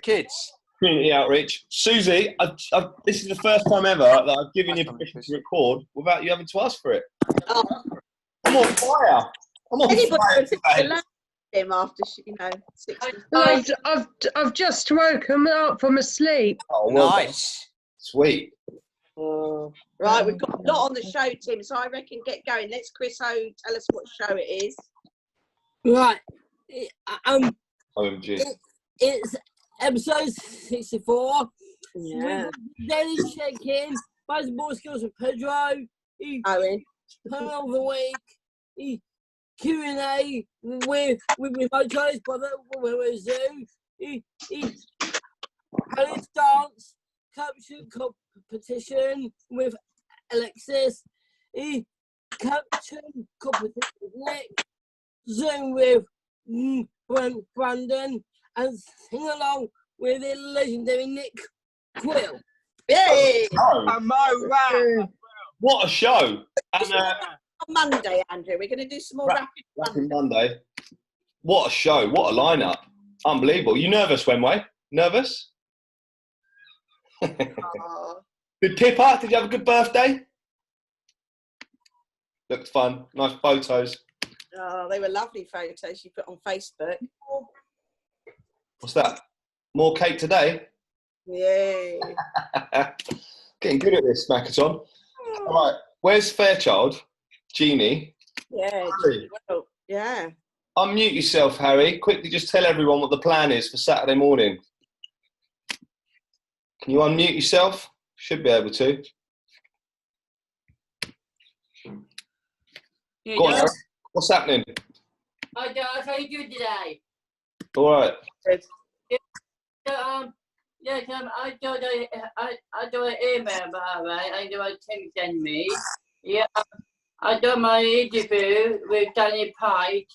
kids. Community outreach. Susie, this is the first time ever that I've given you permission to record without you having to ask for it. Oh. I'm on fire. I'm on fire today. Him after, 60. I've just woken up from asleep. Oh, well Nice. done. Sweet. Right, we've got a lot on the show, Tim, so I reckon get going. Let's Chris O tell us what show it is. Right. OMG. It's episode 64. Yeah. With daily check-in, basketball skills with Pedro. Owen. Turn of the week. Q&A with Moto's brother, with Zoo. Alice dance, caption competition with Alexis. Caption competition with Nick. Zoom with Brandon. And sing along with the legendary Nick Quill. Yay! What a show. And, On Monday, Andrew, we're going to do some more rapid Monday. What a show. What a lineup. Unbelievable. You nervous, Wenway? Nervous? Good Pippa? Did you have a good birthday? Looked fun. Nice photos. Oh, they were lovely photos you put on Facebook. What's that? More cake today? Yay. Getting good at this, Smackathon. All right. Where's Fairchild? Jeannie? Yeah. Harry. Well, yeah. Unmute yourself, Harry. Quickly just tell everyone what the plan is for Saturday morning. Can you unmute yourself? Should be able to. Go on, Harry. What's happening? Hi guys, how you doing today? All right. Good. I do an email by the way. I do a Tim send me. Yeah, I do my interview with Danny Pike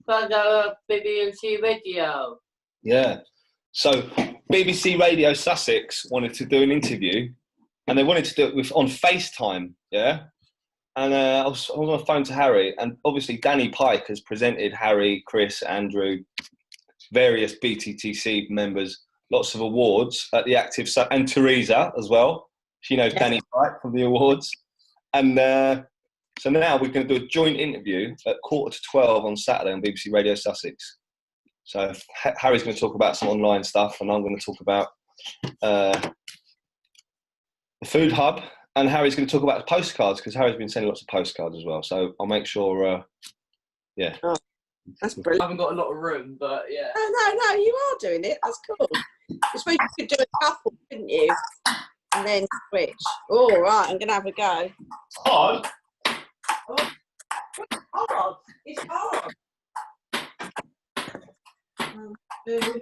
for the BBC Radio. Yeah. So BBC Radio Sussex wanted to do an interview, and they wanted to do it on FaceTime. Yeah. And I was on the phone to Harry, and obviously Danny Pike has presented Harry, Chris, Andrew, various BTTC members, lots of awards at the Active, and Teresa as well. She knows Danny Pike from the awards. And so now we're going to do a joint interview at 11:45 on Saturday on BBC Radio Sussex. So Harry's going to talk about some online stuff, and I'm going to talk about the Food Hub. And Harry's going to talk about the postcards, because Harry's been sending lots of postcards as well. So I'll make sure, yeah. Oh, that's brilliant. I haven't got a lot of room, but yeah. No, you are doing it. That's cool. I suppose you could do a couple, couldn't you? And then switch. All right, I'm going to have a go. Hard? Oh, it's hard. It's hard. 1, 2.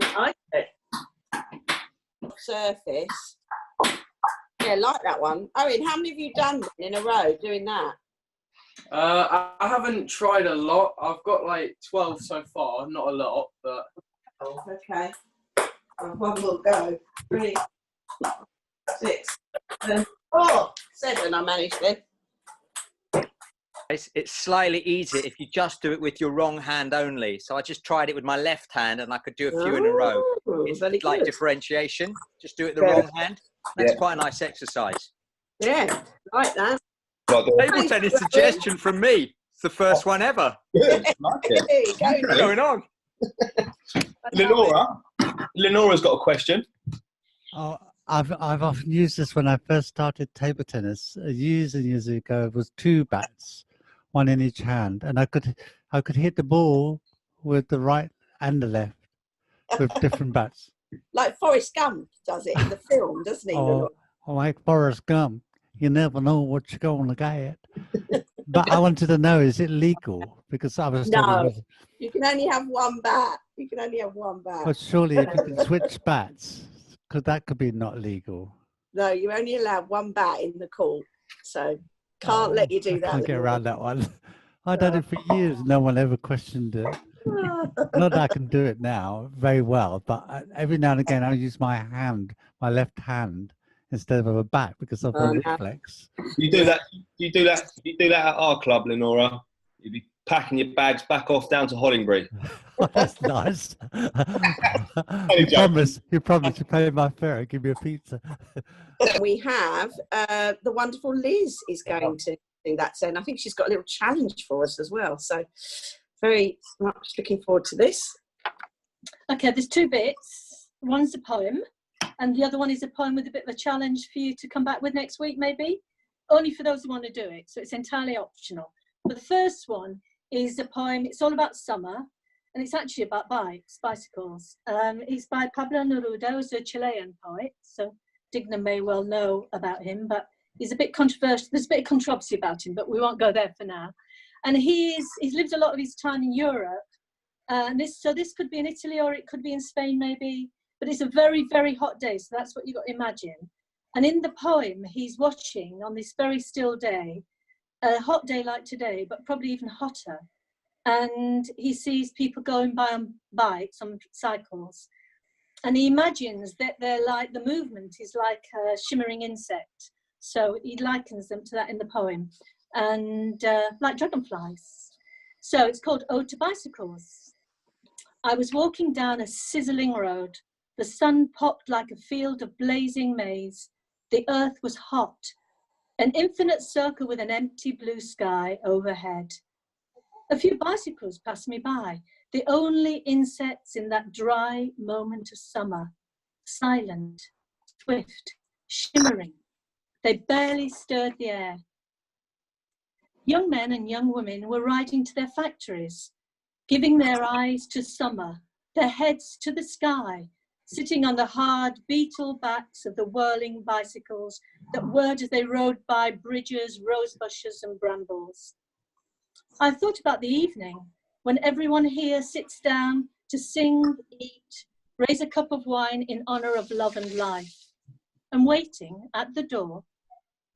I like it. Surface. Yeah, like that one. Owen, how many have you done in a row doing that? I haven't tried a lot. I've got like 12 so far, not a lot, but. Oh, okay. One more go. 3, 6, 7. Oh, 7 I managed it. It's slightly easier if you just do it with your wrong hand only. So I just tried it with my left hand, and I could do a few in a row. It's like differentiation. Just do it the wrong hand. That's quite a nice exercise. Yeah, like that. Table tennis suggestion from me. It's the first one ever. Good. Like it. Go, What's going on? Lyn Ora's got a question. Oh, I've often used this when I first started table tennis. Years and years ago, it was 2 bats, one in each hand, and I could hit the ball with the right and the left with different bats. Like Forrest Gump does it in the film, doesn't he? Or like Forrest Gump, you never know what you're going to get. But I wanted to know, is it legal? Because I was no, you can only have 1 bat. You can only have 1 bat. But surely if you can switch bats, that could be not legal. No, you only allow 1 bat in the court, so can't let you do that. I can't get around that one. I've done it for years. No one ever questioned it. Not that I can do it now very well, but every now and again I use my hand, my left hand, instead of a bat because of a reflex. You do that at our club, Lyn Ora. You'd be packing your bags back off down to Hollingbury. Oh, that's nice. Only You promised to pay my fare and give me a pizza. We have the wonderful Liz is going to do that. So, and I think she's got a little challenge for us as well. So, very much looking forward to this. Okay, there's two bits. One's a poem, and the other one is a poem with a bit of a challenge for you to come back with next week, maybe. Only for those who want to do it, so it's entirely optional. But the first one is a poem. It's all about summer, and it's actually about bicycles. It's by Pablo Neruda, who's a Chilean poet. So Digna may well know about him, but he's a bit controversial. There's a bit of controversy about him, but we won't go there for now. And he's lived a lot of his time in Europe. So this could be in Italy or it could be in Spain maybe, but it's a very, very hot day, so that's what you've got to imagine. And in the poem, he's watching on this very still day, a hot day like today, but probably even hotter. And he sees people going by on bikes, on cycles. And he imagines that they're like, the movement is like a shimmering insect. So he likens them to that in the poem. And like dragonflies. So it's called Ode to Bicycles. I was walking down a sizzling road. The sun popped like a field of blazing maize. The earth was hot. An infinite circle with an empty blue sky overhead. A few bicycles passed me by, the only insects in that dry moment of summer. Silent, swift, shimmering. They barely stirred the air. Young men and young women were riding to their factories, giving their eyes to summer, their heads to the sky, sitting on the hard beetle backs of the whirling bicycles that whirred as they rode by bridges, rose bushes and brambles. I've thought about the evening when everyone here sits down to sing, eat, raise a cup of wine in honour of love and life. And waiting at the door,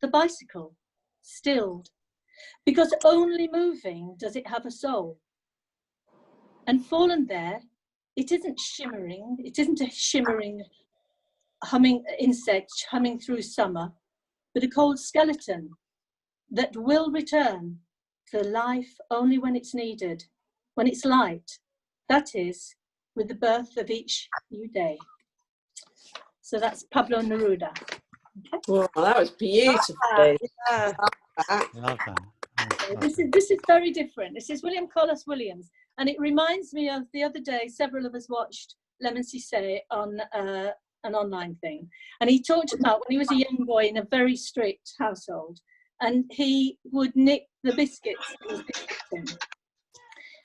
the bicycle, stilled, because only moving does it have a soul. And fallen there, it isn't shimmering, it isn't a shimmering humming insect humming through summer, but a cold skeleton that will return to life only when it's needed, when it's light, that is, with the birth of each new day. So that's Pablo Neruda. Okay. Well, that was beautiful. Yeah. Love that. This is very different. This is William Carlos Williams, and it reminds me of the other day. Several of us watched Lemon Cissé on an online thing, and he talked about when he was a young boy in a very strict household, and he would nick the biscuits in his biscuit tin,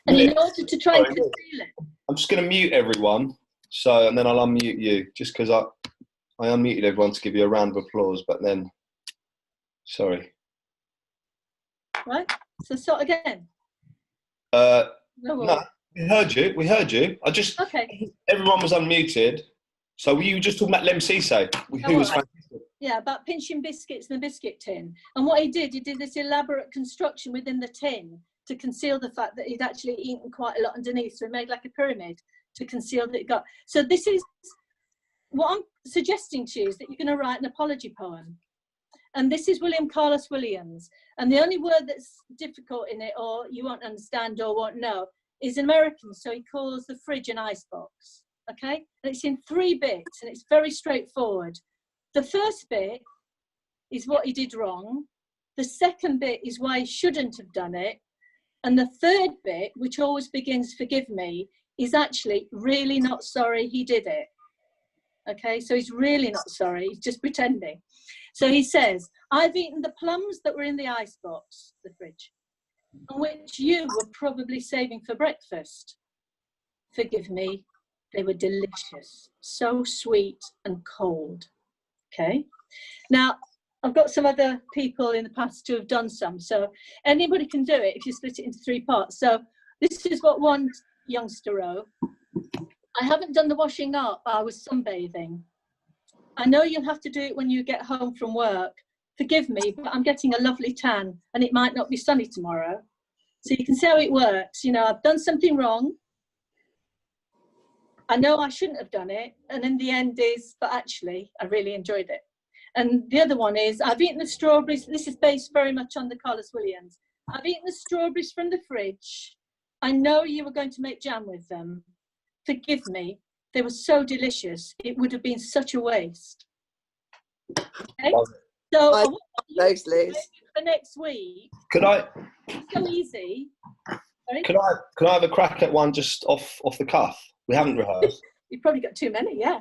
and in order to try and conceal it. I'm just going to mute everyone, and then I'll unmute you, just because I unmuted everyone to give you a round of applause, but then, sorry. Right, so start again. No, we heard you. Okay. Everyone was unmuted. So were you just talking about Lem Cissé, who was fantastic? Yeah, about pinching biscuits in the biscuit tin. And what he did this elaborate construction within the tin to conceal the fact that he'd actually eaten quite a lot underneath. So he made like a pyramid to conceal that it got. So this is what I'm suggesting to you, is that you're going to write an apology poem. And this is William Carlos Williams. And the only word that's difficult in it, or you won't understand or won't know, is American. So he calls the fridge an icebox. Okay? And it's in 3 bits, and it's very straightforward. The first bit is what he did wrong. The second bit is why he shouldn't have done it. And the third bit, which always begins, forgive me, is actually really not sorry he did it. Okay, so he's really not sorry, he's just pretending. So he says, I've eaten the plums that were in the icebox, the fridge, and which you were probably saving for breakfast. Forgive me, they were delicious, so sweet and cold. Okay, now I've got some other people in the past who have done some, so anybody can do it if you split it into 3 parts. So this is what one youngster wrote. I haven't done the washing up, I was sunbathing. I know you'll have to do it when you get home from work. Forgive me, but I'm getting a lovely tan and it might not be sunny tomorrow. So you can see how it works. You know, I've done something wrong. I know I shouldn't have done it. And in the end but actually, I really enjoyed it. And the other one is, I've eaten the strawberries. This is based very much on the Carlos Williams. I've eaten the strawberries from the fridge. I know you were going to make jam with them. Forgive me. They were so delicious. It would have been such a waste. Okay? So I want those, Liz. for next week. Could I? It's so easy. Sorry? Could I have a crack at one just off the cuff? We haven't rehearsed. You've probably got too many, yeah.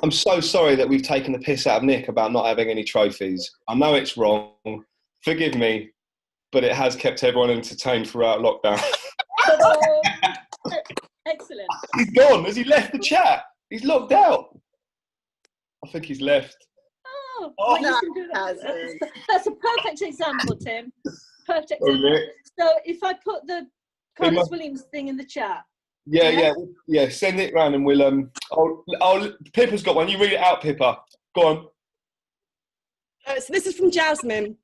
I'm so sorry that we've taken the piss out of Nick about not having any trophies. I know it's wrong. Forgive me, but it has kept everyone entertained throughout lockdown. Excellent. He's gone. Has he left the chat? He's logged out. I think he's left. Oh, Oh, well, you can do that. That's a perfect example, Tim. Perfect example. Nick. So if I put the Carlos Williams thing in the chat. Yeah. Send it round and we'll Pippa's got one. You read it out, Pippa. Go on. So this is from Jasmine.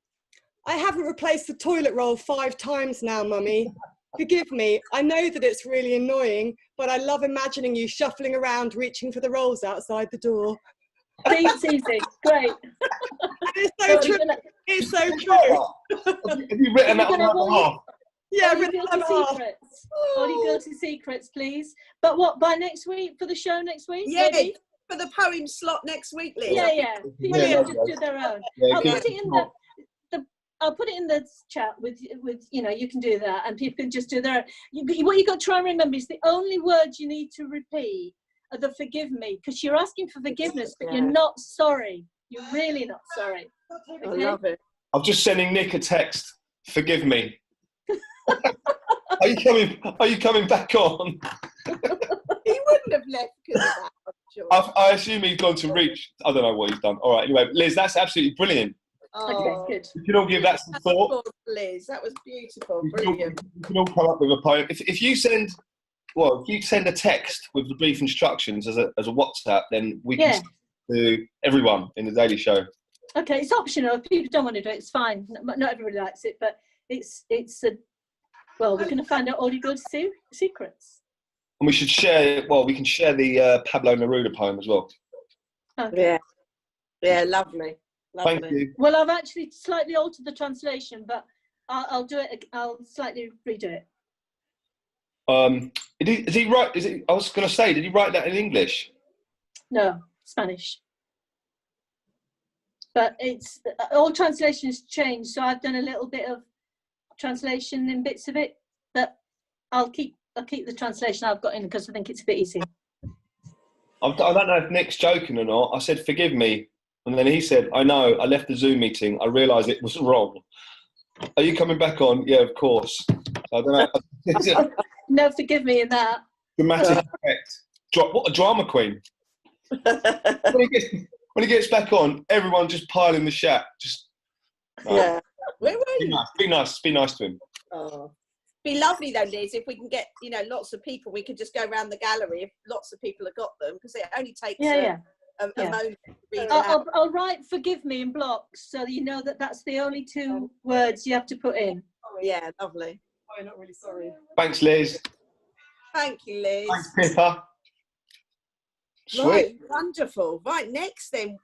I haven't replaced the toilet roll 5 times now, Mummy. Forgive me. I know that it's really annoying, but I love imagining you shuffling around, reaching for the rolls outside the door. It's easy. Great. It's so true. It's so true. Have you written that on my behalf? Yeah, all your guilty secrets, please. But what, by next week, for the show next week? Yeah, maybe? for the poem slot next week, Liz. Yeah. People just do their own. I'll put it in I'll put it in the chat with you can do that, and people can just do their own. What you got to try and remember is the only words you need to repeat are the forgive me, because you're asking for forgiveness, but you're not sorry. You're really not sorry. Okay? I love it. I'm just sending Nick a text. Forgive me. Are you coming back on? He wouldn't have left because of that, I'm sure. I assume he's gone to reach. I don't know what he's done. All right. Anyway, Liz, that's absolutely brilliant. Okay, good. You can all give that some thought. Liz, that was beautiful. Brilliant. You can all come up with a poem. If you send a text with the brief instructions as a WhatsApp, then we can send to everyone in the Daily Show. Okay, it's optional. If people don't want to do it, it's fine. Not everybody likes it, but we're going to find out all your good secrets. And we should share. Well, we can share the Pablo Neruda poem as well. Okay. Yeah, lovely. Thank you. Well, I've actually slightly altered the translation, but I'll do it. I'll slightly redo it. Is he right? I was going to say, did he write that in English? No, Spanish. But it's all translations change, so I've done a little bit of translation in bits of it, but I'll keep the translation I've got in because I think it's a bit easy. I don't know if Nick's joking or not. I said, forgive me. And then he said, I know, I left the Zoom meeting. I realised it was wrong. Are you coming back on? Yeah, of course. I don't know. No, forgive me in that. Dramatic effect. What a drama queen. When he gets back on, everyone just pile in the chat. Yeah. Where were you? Be nice to him. Oh. Be lovely though, Liz, if we can get, lots of people, we could just go around the gallery if lots of people have got them, because it only takes a moment to read out. I'll write forgive me in blocks so that you know that's the only 2 words you have to put in. Oh, yeah, lovely. Oh, not really sorry. Thanks, Liz. Thank you, Liz. Thanks, Pippa. Sweet. Right, wonderful. Right, next then,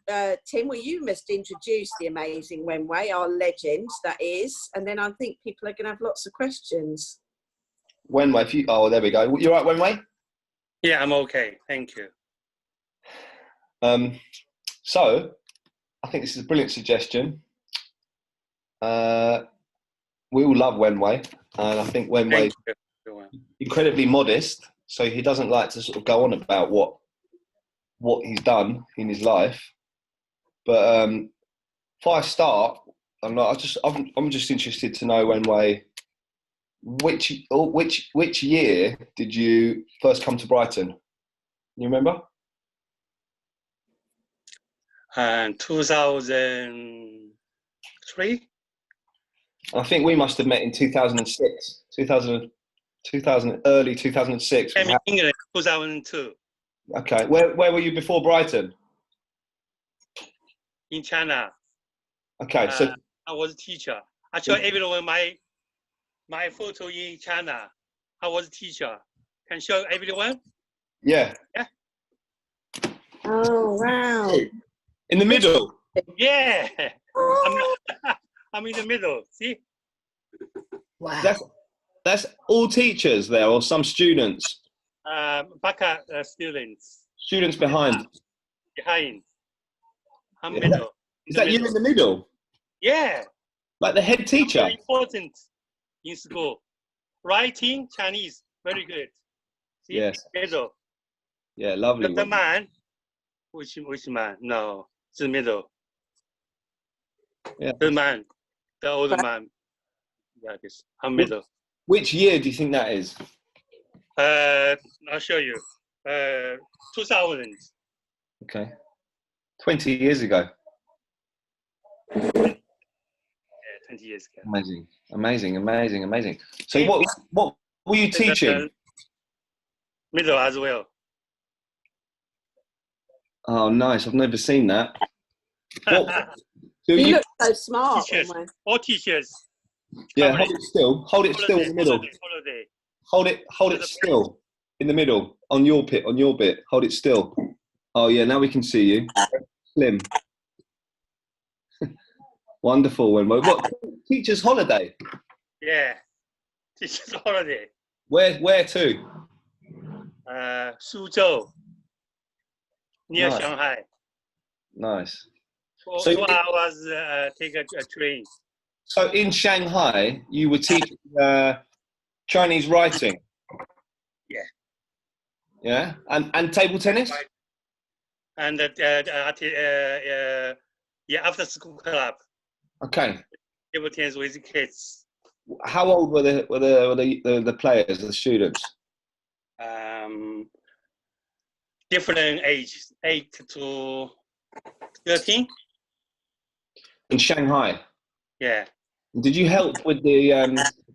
Tim, you must introduce the amazing Wenwei, our legend, that is, and then I think people are going to have lots of questions. Wenwei, there we go. You all right, Wenwei? Yeah, I'm okay. Thank you. So, I think this is a brilliant suggestion. We all love Wenwei, and I think Wenwei is incredibly modest, so he doesn't like to sort of go on about what he's done in his life. But if I start, I'm just interested to know, Wenwei, which year did you first come to Brighton? You remember? 2003. I think we must have met in 2006, early 2006. I'm in England, 2002. Okay, where were you before Brighton? In China. Okay, so I was a teacher. Actually, everyone, my photo in China, I was a teacher. Can show everyone? Yeah. Yeah. Oh wow! In the middle. Yeah. I'm in the middle. See? Wow. That's all teachers there, or some students? Baka students. Students behind. Behind. I'm Yeah. middle. Is that you in the middle? Yeah. Like the head teacher? Very important in school. Writing, Chinese, very good. See? Yes. Middle. Yeah, lovely. The man, which man? No, it's the middle. Yeah. The man, the older man. Yeah, this. I'm middle. Which year do you think that is? I'll show you. 2000. Okay. 20 years ago. Yeah, 20 years ago. Amazing. Amazing, amazing, amazing. So what were you teaching? Middle as well. Oh, nice. I've never seen that. What, you look so smart. Teachers. All teachers. Yeah, hold it still. Hold it still in the middle. Holiday. Hold it still in the middle on your bit. Hold it still. Oh yeah, now we can see you. Slim. Wonderful. What teachers' holiday? Yeah, teachers' holiday. Where to? Suzhou, near Nice. Shanghai. Nice. So 2 hours take a train. So in Shanghai, you were teaching Chinese writing. Yeah. Yeah, and table tennis. And after school club. Okay. Table tennis with kids. How old were the players, the students? Different ages, 8 to 13. In Shanghai. Yeah. Did you help with the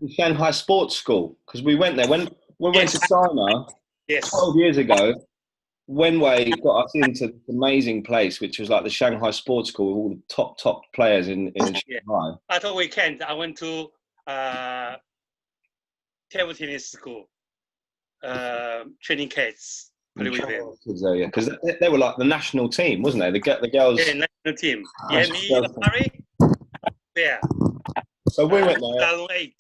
Shanghai sports school? Because we went there when we went to China 12 years ago. Wenwei got us into this amazing place, which was like the Shanghai sports school with all the top players in Shanghai. After weekend, I went to table tennis school, training kids. Because they were like the national team, wasn't they? The girls. Yeah, national team. Yeah, me, Harry. Yeah. So we went there. 2008.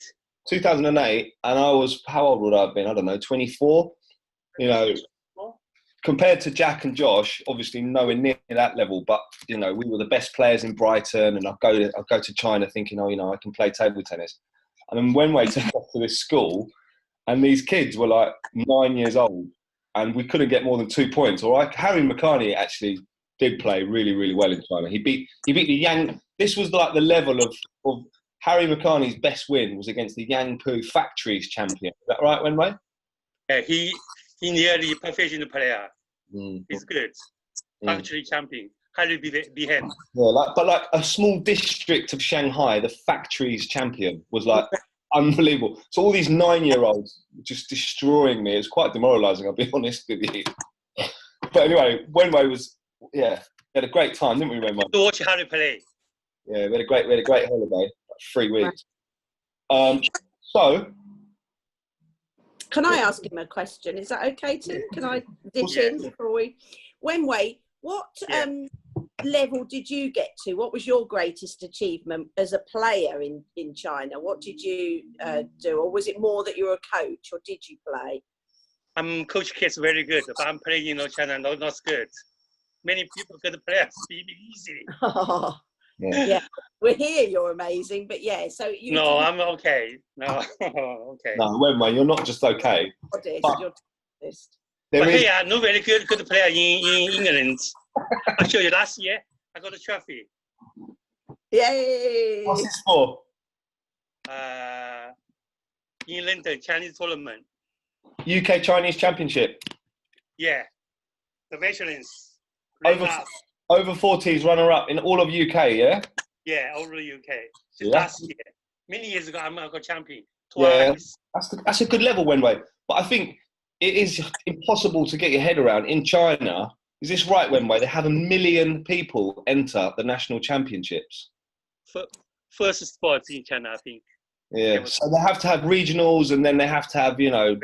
2008, and I was, how old would I have been? I don't know, 24. You know, compared to Jack and Josh, obviously nowhere near that level. But you know, we were the best players in Brighton, and I'd go to China thinking, oh, you know, I can play table tennis. And then Wenwei took us to this school, and these kids were like 9 years old, and we couldn't get more than 2 points. All right, Harry McCartney actually did play really, really well in China. He beat the Yang. This was like the level of Harry McCartney's best win was against the Yangpu Factories champion. Is that right, Wenwei? Yeah, he nearly professional player. He's good. Factory champion. Highly be him. Yeah, like a small district of Shanghai, the Factories champion was like unbelievable. So all these 9-year-olds just destroying me. It's quite demoralising, I'll be honest with you. But anyway, Wenwei was, yeah, we had a great time, didn't we, Wenwei? To watch Harry play. Yeah, we had a great holiday, 3 weeks. So, can I ask him a question? Is that okay, Tim? Can I ditch in before we? Wenwei, what level did you get to? What was your greatest achievement as a player in China? What did you do, or was it more that you were a coach, or did you play? I'm coach kids very good, but I'm playing in China not good. Many people could play easily. Oh, yeah, we're here. You're amazing, but yeah. So you. No, I'm okay. No, okay. No, Wenwei, you're not just okay. You're but hey, I'm not very good player in England. I'll show you. Last year, I got a trophy. Yay! What's this for? In London, Chinese tournament. UK Chinese Championship. Yeah, the veterans. Over 40s runner-up in all of UK, yeah? Yeah, all of UK. Yeah. Last year. Many years ago, I got champion. Twice. Yeah, that's a good level, Wenwei. But I think it is impossible to get your head around. In China, is this right, Wenwei? They have 1 million people enter the national championships. First sports in China, I think. Yeah, so they have to have regionals, and then they have to have, you know,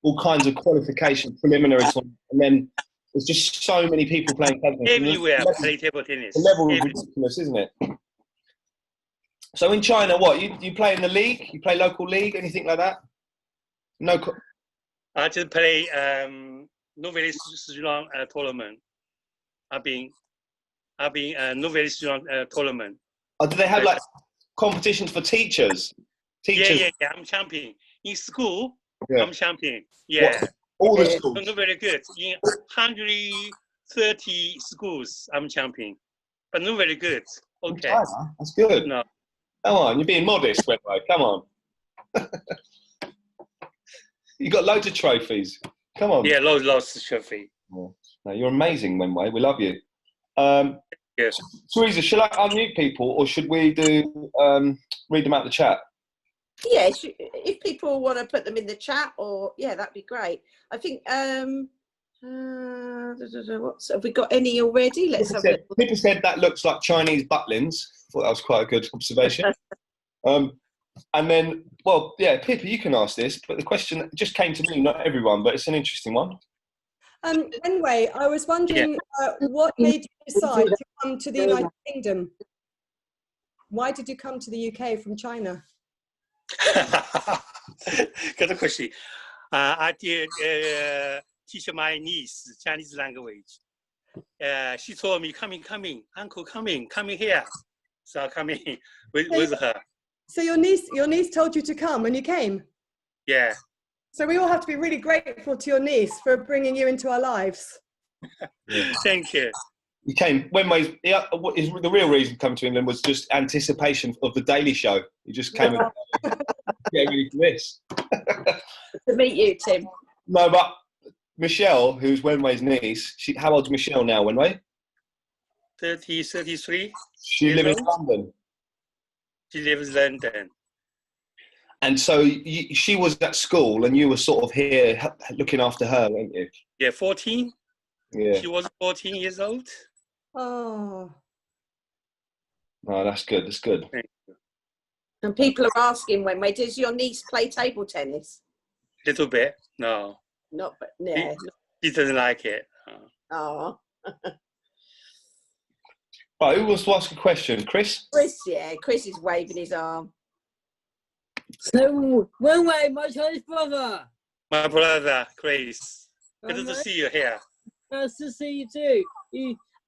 all kinds of qualification, preliminary, and then there's just so many people playing table tennis. Everywhere play table tennis. The level is ridiculous, isn't it? So in China, what you play in the league? You play local league, anything like that? No. I just play no very strong tournament. I've been no very strong tournament. Oh, do they have like competitions for teachers? Yeah. I'm champion in school. Yeah. I'm champion. Yeah. What? All the schools. Not very good. In 130 schools, I'm champion, but not very good. Okay. That's good. No. Come on, you're being modest, Wenwei. Come on. You got loads of trophies. Come on. Yeah, loads of trophy. No, you're amazing, Wenwei. We love you. Yes. Teresa, shall I unmute people, or should we do read them out the chat? Yeah, if people want to put them in the chat, or that'd be great. I think have we got any already? Let's have a people said that looks like Chinese butlins. Thought that was quite a good observation. And then, well, yeah, Pippa, you can ask this, but the question just came to me, not everyone, but it's an interesting one. Anyway, I was wondering what made you decide to come to the United Kingdom? Why did you come to the UK from China? Good question. I did teach my niece Chinese language. She told me, coming, uncle, coming here. So I come in with her. So your niece told you to come and you came? Yeah. So we all have to be really grateful to your niece for bringing you into our lives. Thank you. You came. The real reason to come to England was just anticipation of the Daily Show. You just came and getting ready for this. To meet you, Tim. No, but Michelle, who's Wenwei's niece, how old's Michelle now, Wenwei? 33. She lives in London. She lives in London. And so she was at school and you were sort of here looking after her, weren't you? Yeah, 14. Yeah. She was 14 years old. Oh. Oh, that's good. That's good. And people are asking, Wenwei, does your niece play table tennis? Little bit. No. Not, but yeah. She doesn't like it. Oh. Right, who wants to ask a question? Chris? Chris is waving his arm. So, Wenwei, my Chinese brother. My brother, Chris. Good to see you here. Nice to see you too.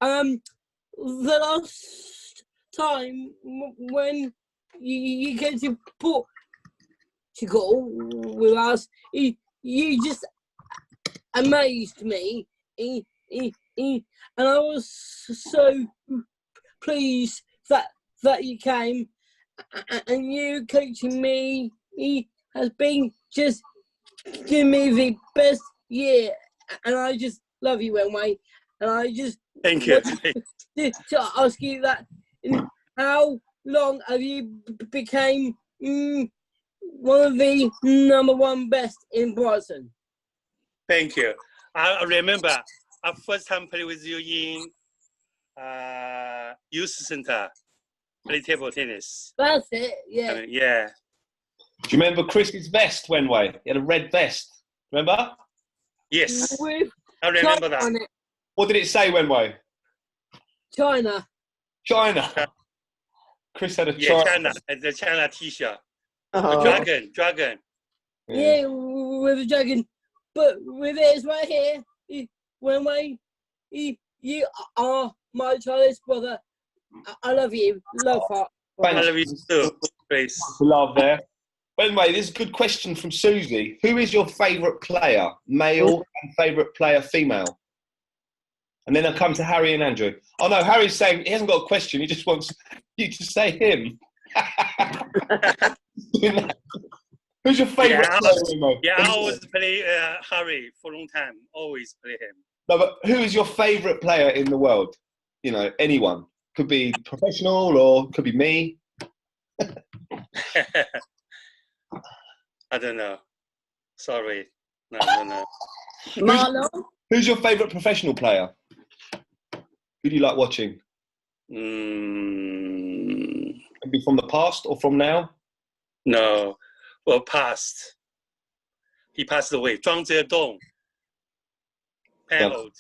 The last time when you came to Portugal with us, you just amazed me. And I was so pleased that you came, and you coaching me has been just giving me the best year, and I just love you, Wenwei. And I just thank you. To ask you that, how long have you became one of the #1 best in Brighton? Thank you. I remember I first time played with you in youth center, play table tennis. That's it, yeah. Yeah. Do you remember Chris's vest, Wenwei? He had a red vest. Remember? Yes. With I remember China on that. it. What did it say, Wenwei? China. Chris had a China. The China T-shirt. Dragon. Yeah, with a dragon. But with this right here, Wenwei, you are my Chinese brother. I love you. Love heart. I love you too, Chris. Love there. Wenwei, this is a good question from Susie. Who is your favourite player, male, and favourite player, female? And then I'll come to Harry and Andrew. Oh no, Harry's saying he hasn't got a question. He just wants you to say him. Who's your favourite player? Yeah, I always play Harry for a long time. Always play him. No, but who is your favourite player in the world? You know, anyone. Could be professional or could be me. I don't know. Sorry. No. Marlon? Who's your favourite professional player? Who do you like watching? Maybe from the past or from now? No. Well, past. He passed away. Zhang Zedong. Paneled.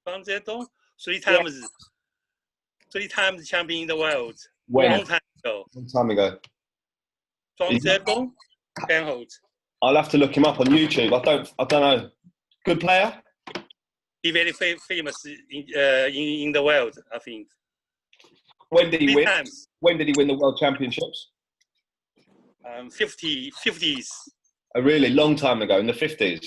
Zhang Zedong, 3 times champion in the world. When? Long time ago. Long time ago. 2 years ago, penholds. I'll have to look him up on YouTube. I don't know. Good player? He very famous in the world, I think. When did he 3 win? times. When did he win the World Championships? 50s. A really long time ago, in the 50s.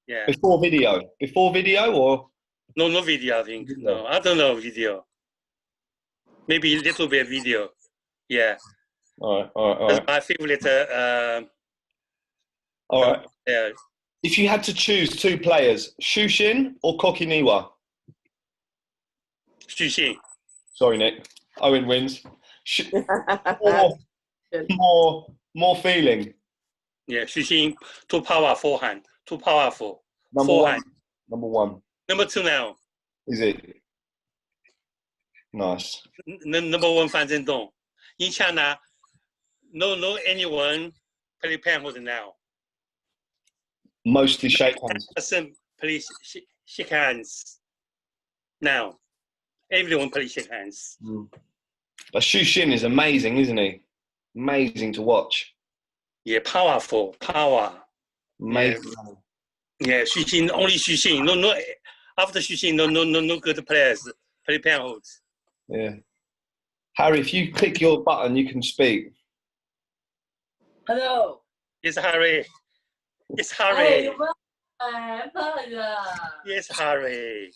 Yeah. Before video. Before video or? No video, I think. No, I don't know video. Maybe a little bit video. Yeah. All right. That's my favorite. All right. Yeah. If you had to choose 2 players, Shushin or Kokiniwa? Shushin. Sorry, Nick. Owen wins. More feeling. Yeah, Shushin, too powerful forehand. Too powerful. Number forehand. 1. Number 1. Number 2 now. Is it? Nice. Number 1 Fan Zhendong. In China, no anyone play penhold now. Mostly shake hands. Person play shake hands now. Everyone play shake hands. But Shushin is amazing, isn't he? Amazing to watch. Yeah, powerful. Amazing. Yeah, Shushin, only Shushin. No. After Shushin, no good players play penholds. Yeah. Harry, if you click your button, you can speak. Hello. It's Harry. It's Harry. Hey, Yes, Harry.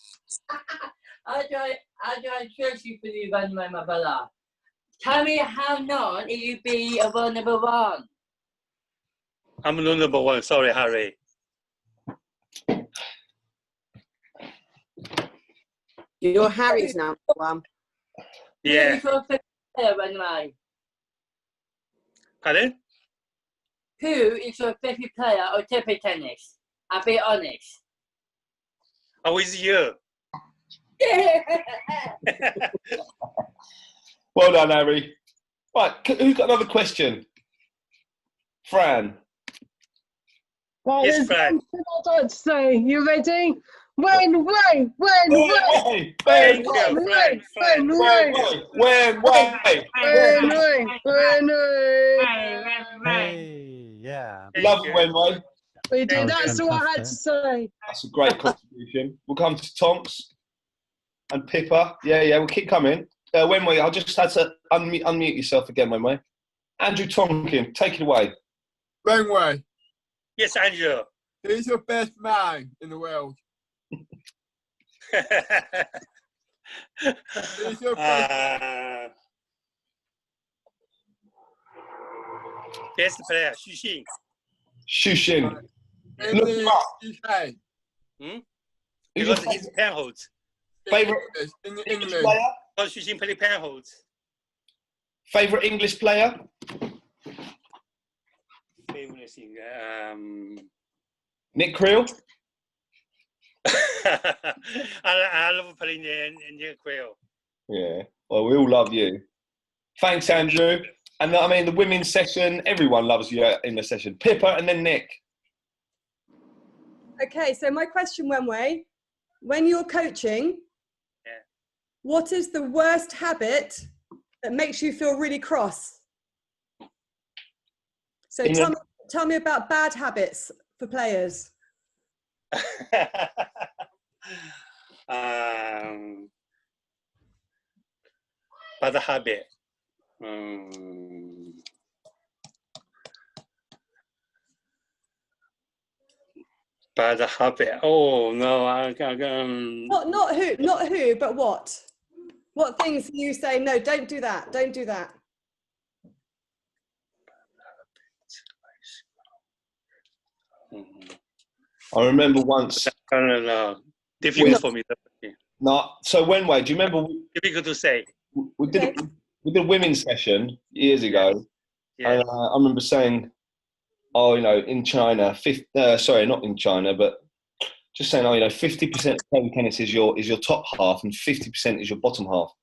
I try to believe in my brother. Tell me how long will you be about number 1? I'm no number 1. Sorry, Harry. You're Harry's number 1. Yeah. Who is your favorite player anyway? Pardon? Who is your favorite player or table tennis? I'll be honest. How is you? Well done, Harry. Right, who's got another question? Fran. Well, Yes, there's Fran. one thing I'd like to say. You ready? When? When? Hey, yeah. Love it, Wenway. We That did. was That's all I had to fantastic. say. That's a great contribution. We'll come to Tonks and Pippa. Yeah, we'll keep coming. Wenway, I'll just have to unmute yourself again, Wenway. Andrew Tonkin, take it away. Wenway, Yes, Andrew. who's your best man in the world? Who's your best Best player, Shushin. Shushin. in Look the him up. UK? Who's your Because he's penholds. favourite In English England? player? Because Shushin play penholds. Favourite English player? Favorite thing. Nick Creel? I love playing in Quail. Yeah. Well, we all love you. Thanks, Andrew. And I mean, the women's session, everyone loves you in the session. Pippa and then Nick. Okay, so my question, Wenway, when you're coaching, what is the worst habit that makes you feel really cross? So tell me about bad habits for players. Bad habit. Bad habit. Oh no! Not who, but what? What things do you say? No, don't do that. Don't do that. I remember once. I don't know. Difficult for me. No, so Wenway, do you remember? Difficult to say. We did a women's session years ago, and I remember saying, "Oh, you know, in China, sorry, not in China, but just saying, oh, you know, 50% of table tennis is your top half, and 50% is your bottom half."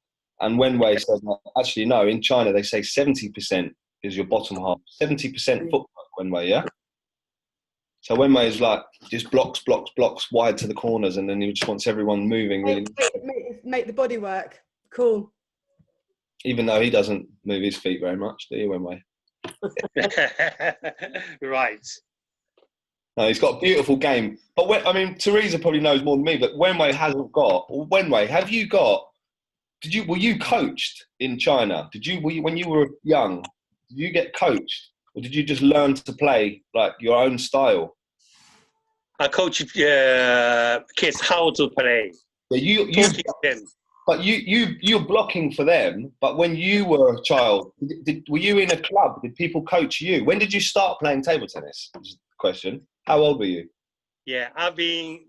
And Wenway said, "Actually, no. In China, they say 70% is your bottom half, 70% footwork." Wenway, yeah. So Wenway is like just blocks wide to the corners, and then he just wants everyone moving really. Make the body work. Cool. Even though he doesn't move his feet very much, do you, Wenwei? Right. No, he's got a beautiful game. But I mean, Teresa probably knows more than me. But Wenwei hasn't got. Wenwei, have you got? Were you coached in China? When you were young? Did you get coached, or did you just learn to play like your own style? I coach kids how to play. Yeah, but you're blocking for them. But when you were a child, were you in a club? Did people coach you? When did you start playing table tennis? Is the question. How old were you? Yeah, I've been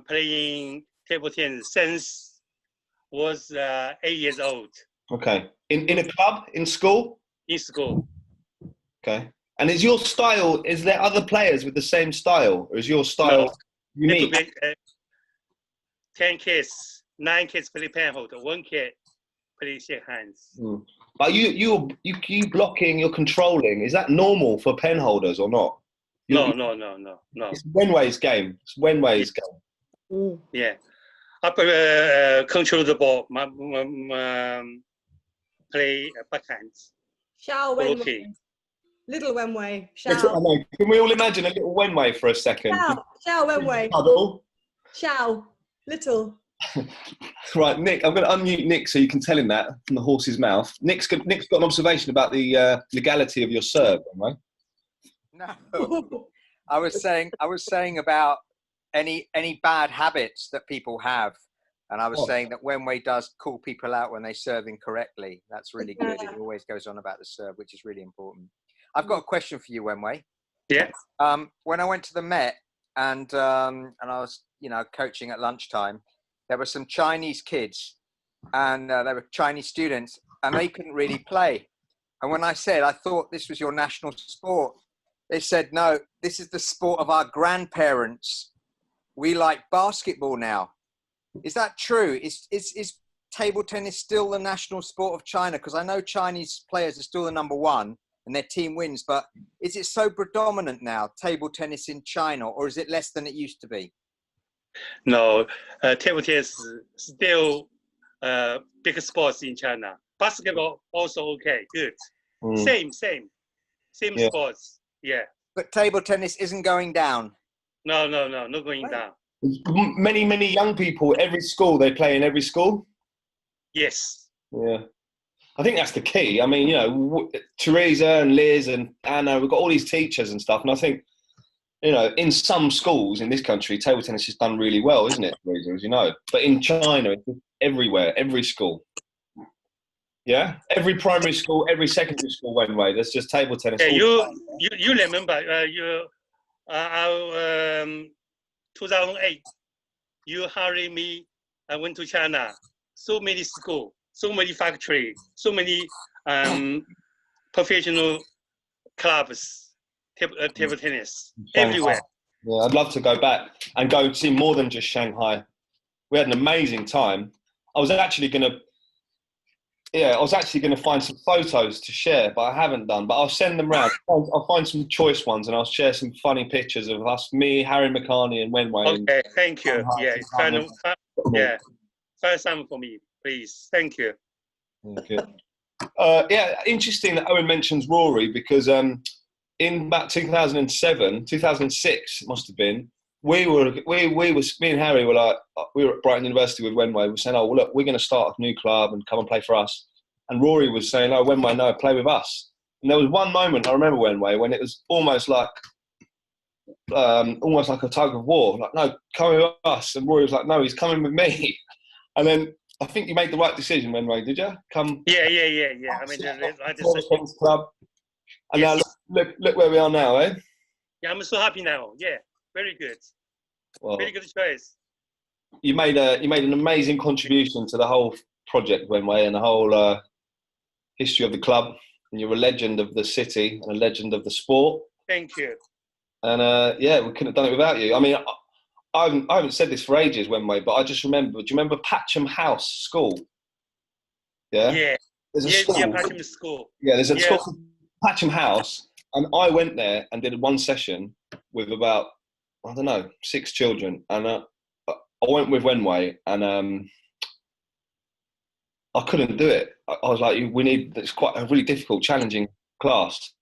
playing table tennis since was 8 years old. Okay. In a club? In school? In school. Okay. And is your style, is there other players with the same style? Or is your style unique? 10 kids, 9 kids play penholder, 1 kid play shake hands. But you blocking, you're controlling. Is that normal for penholders or not? No. It's Wenwei's game. It's Wenwei's game. Yeah. I control the ball, play backhands. Xiao Wenwei. Little Wenwei. Xiao. Can we all imagine a little Wenwei for a second? Xiao Wenwei. Huddle. Xiao. Little. Right, Nick, I'm going to unmute Nick so you can tell him that from the horse's mouth. Nick's got an observation about the legality of your serve, right? No. I was saying about any bad habits that people have. And I was saying that Wenwei does call people out when they serve incorrectly. That's really good. It always goes on about the serve, which is really important. I've got a question for you, Wenwei. Yeah. When I went to the Met and I was, coaching at lunchtime, there were some Chinese kids and they were Chinese students and they couldn't really play. And when I said, I thought this was your national sport, they said, no, this is the sport of our grandparents. We like basketball now. Is that true? Is table tennis still the national sport of China? Because I know Chinese players are still the #1 and their team wins, but is it so predominant now, table tennis in China, or is it less than it used to be? No, table tennis still big sports in China. Basketball also okay, good. Same sports. Yeah. But table tennis isn't going down. No, not going down. Many young people, every school, they play in every school? Yes. Yeah. I think that's the key. I mean, Teresa and Liz and Anna, we've got all these teachers and stuff. And I think, in some schools in this country, table tennis is done really well, isn't it, Teresa, as you know? But in China, it's everywhere, every school. Yeah? Every primary school, every secondary school, Wenwei, there's just table tennis. Yeah, you remember, 2008, you hurried me. I went to China. So many schools, so many factories, so many professional clubs, table tennis, everywhere. Yeah, I'd love to go back and go see more than just Shanghai. We had an amazing time. I was actually going to find some photos to share, but I haven't done. But I'll send them round. I'll find some choice ones, and I'll share some funny pictures of us, me, Harry McCartney, and Wenwei. Okay, thank you. Yeah, find some for me, please. Thank you. Okay. Interesting that Owen mentions Rory because in about 2007, 2006, it must have been. Me and Harry were at Brighton University with Wenwei. We were saying, oh, well, look, we're going to start a new club and come and play for us. And Rory was saying, oh, Wenwei, no, play with us. And there was one moment, I remember Wenwei, when it was almost like a tug of war. Like, no, come with us. And Rory was like, no, he's coming with me. And then I think you made the right decision, Wenwei, did you? Come. Yeah. I mean, I just club. And yes. Now look where we are now, eh? Yeah, I'm so happy now. Yeah, very good. Well, very good choice. You made an amazing contribution to the whole project, Wenwei, and the whole history of the club. And you're a legend of the city and a legend of the sport. Thank you. And we couldn't have done it without you. I mean, I haven't said this for ages, Wenwei, but I just remember. Do you remember Patcham House School? Yeah. Yeah. There's a school. Yeah, Patcham School. Yeah, there's a school called Patcham House, and I went there and did one session with about 6 children, and I went with Wenwei, and I couldn't do it. I was like, it's quite a really difficult, challenging class.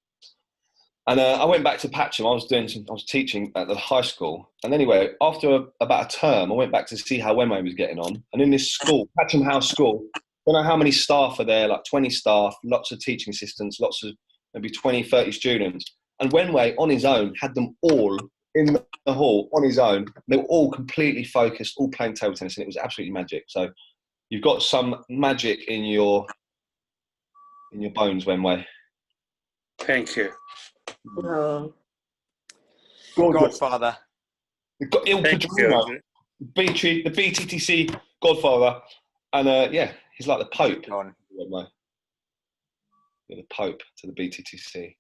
And I went back to Caption. I was teaching at the high school. And anyway, after about a term, I went back to see how Wenway was getting on. And in this school, Caption House School, I don't know how many staff are there, like 20 staff, lots of teaching assistants, lots of maybe 20, 30 students. And Wenway, on his own, had them all in the hall on his own. They were all completely focused, all playing table tennis, and it was absolutely magic. So you've got some magic in your bones, Wenway. Thank you. Oh. Godfather. The BTTC Godfather. And yeah, he's like the Pope. You're the Pope to the BTTC.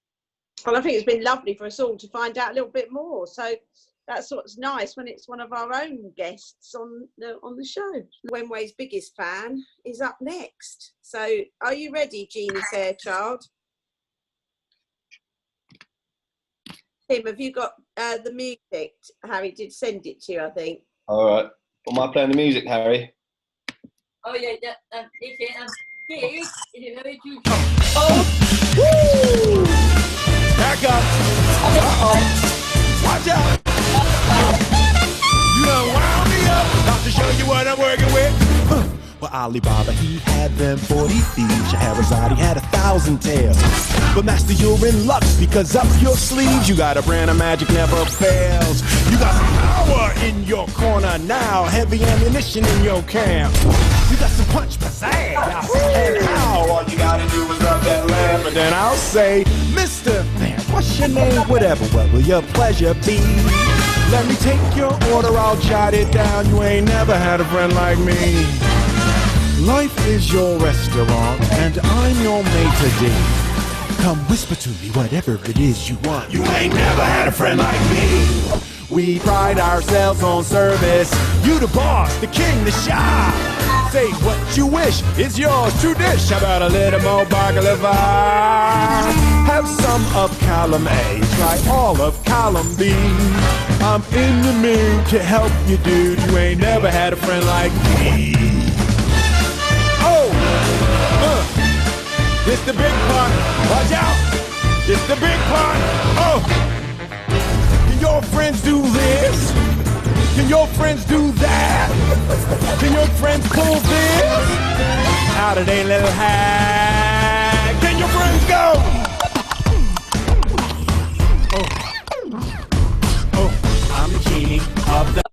Well, I think it's been lovely for us all to find out a little bit more. So that's what's nice when it's one of our own guests on the show. Wenway's biggest fan is up next. So are you ready, Jeannie Fairchild? Tim, have you got the music? Harry did send it to you, I think. All right. Am I playing the music, Harry? Oh yeah, is it very too Woo! Back up. Watch out. You done wound me up. About to show you what I'm working with. Well, Alibaba, he had them 40 thieves. Scheherazade had 1,000 tales. But Master, you're in luck, because up your sleeves you got a brand of magic never fails. You got some power in your corner now, heavy ammunition in your camp. You got some punch, pizzazz, and how all you gotta do is rub that lamp. But then I'll say, Mr. Man, what's your name? Whatever, what will your pleasure be? Let me take your order, I'll jot it down. You ain't never had a friend like me. Life is your restaurant, and I'm your maitre d'. Come whisper to me whatever it is you want. You ain't never had a friend like me. We pride ourselves on service. You the boss, the king, the shah. Say what you wish, it's yours, true dish. How about a little more baklava? Have some of column A, try all of column B. I'm in the mood to help you, dude. You ain't never had a friend like me. This the big part, watch out! This the big part, oh! Can your friends do this? Can your friends do that? Can your friends pull this? Out of their little hat? Can your friends go? Oh, I'm the king of the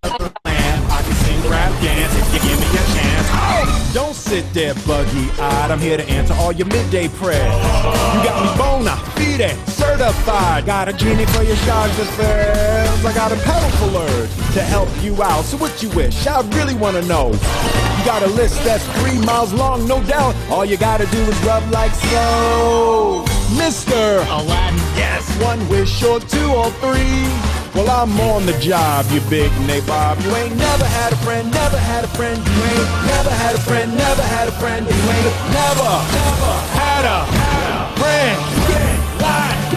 land. I can sing, rap, dance if you give me a chance. Oh! Don't sit there buggy-eyed. I'm here to answer all your midday prayers. You got me bona fide, certified. Got a genie for your sharks affairs. I got a powerful urge to help you out. So what you wish? I really want to know. You got a list that's 3 miles long, no doubt. All you gotta do is rub like so. Mr. Aladdin. Yes, 1 wish or 2 or 3. Well, I'm on the job, you big nabob. You ain't never had a friend, never had a friend. You ain't never had a friend, never had a friend. You ain't never had a friend like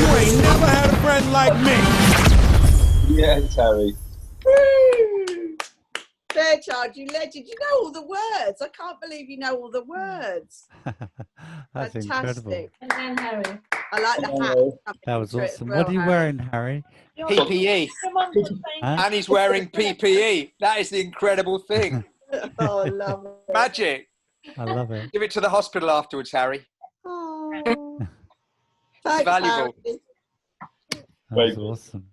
you ain't never had a friend like me. Yes, Harry. Fairchild, you legend. You know all the words. I can't believe you know all the words. That's Fantastic. incredible. And then Harry. I like the hat. That was awesome. What are you wearing, Harry? PPE. And he's wearing PPE. That is the incredible thing. Oh, I love it. Magic. I love it. Give it to the hospital afterwards, Harry. Oh. It's Thanks, valuable. Harry. That was awesome.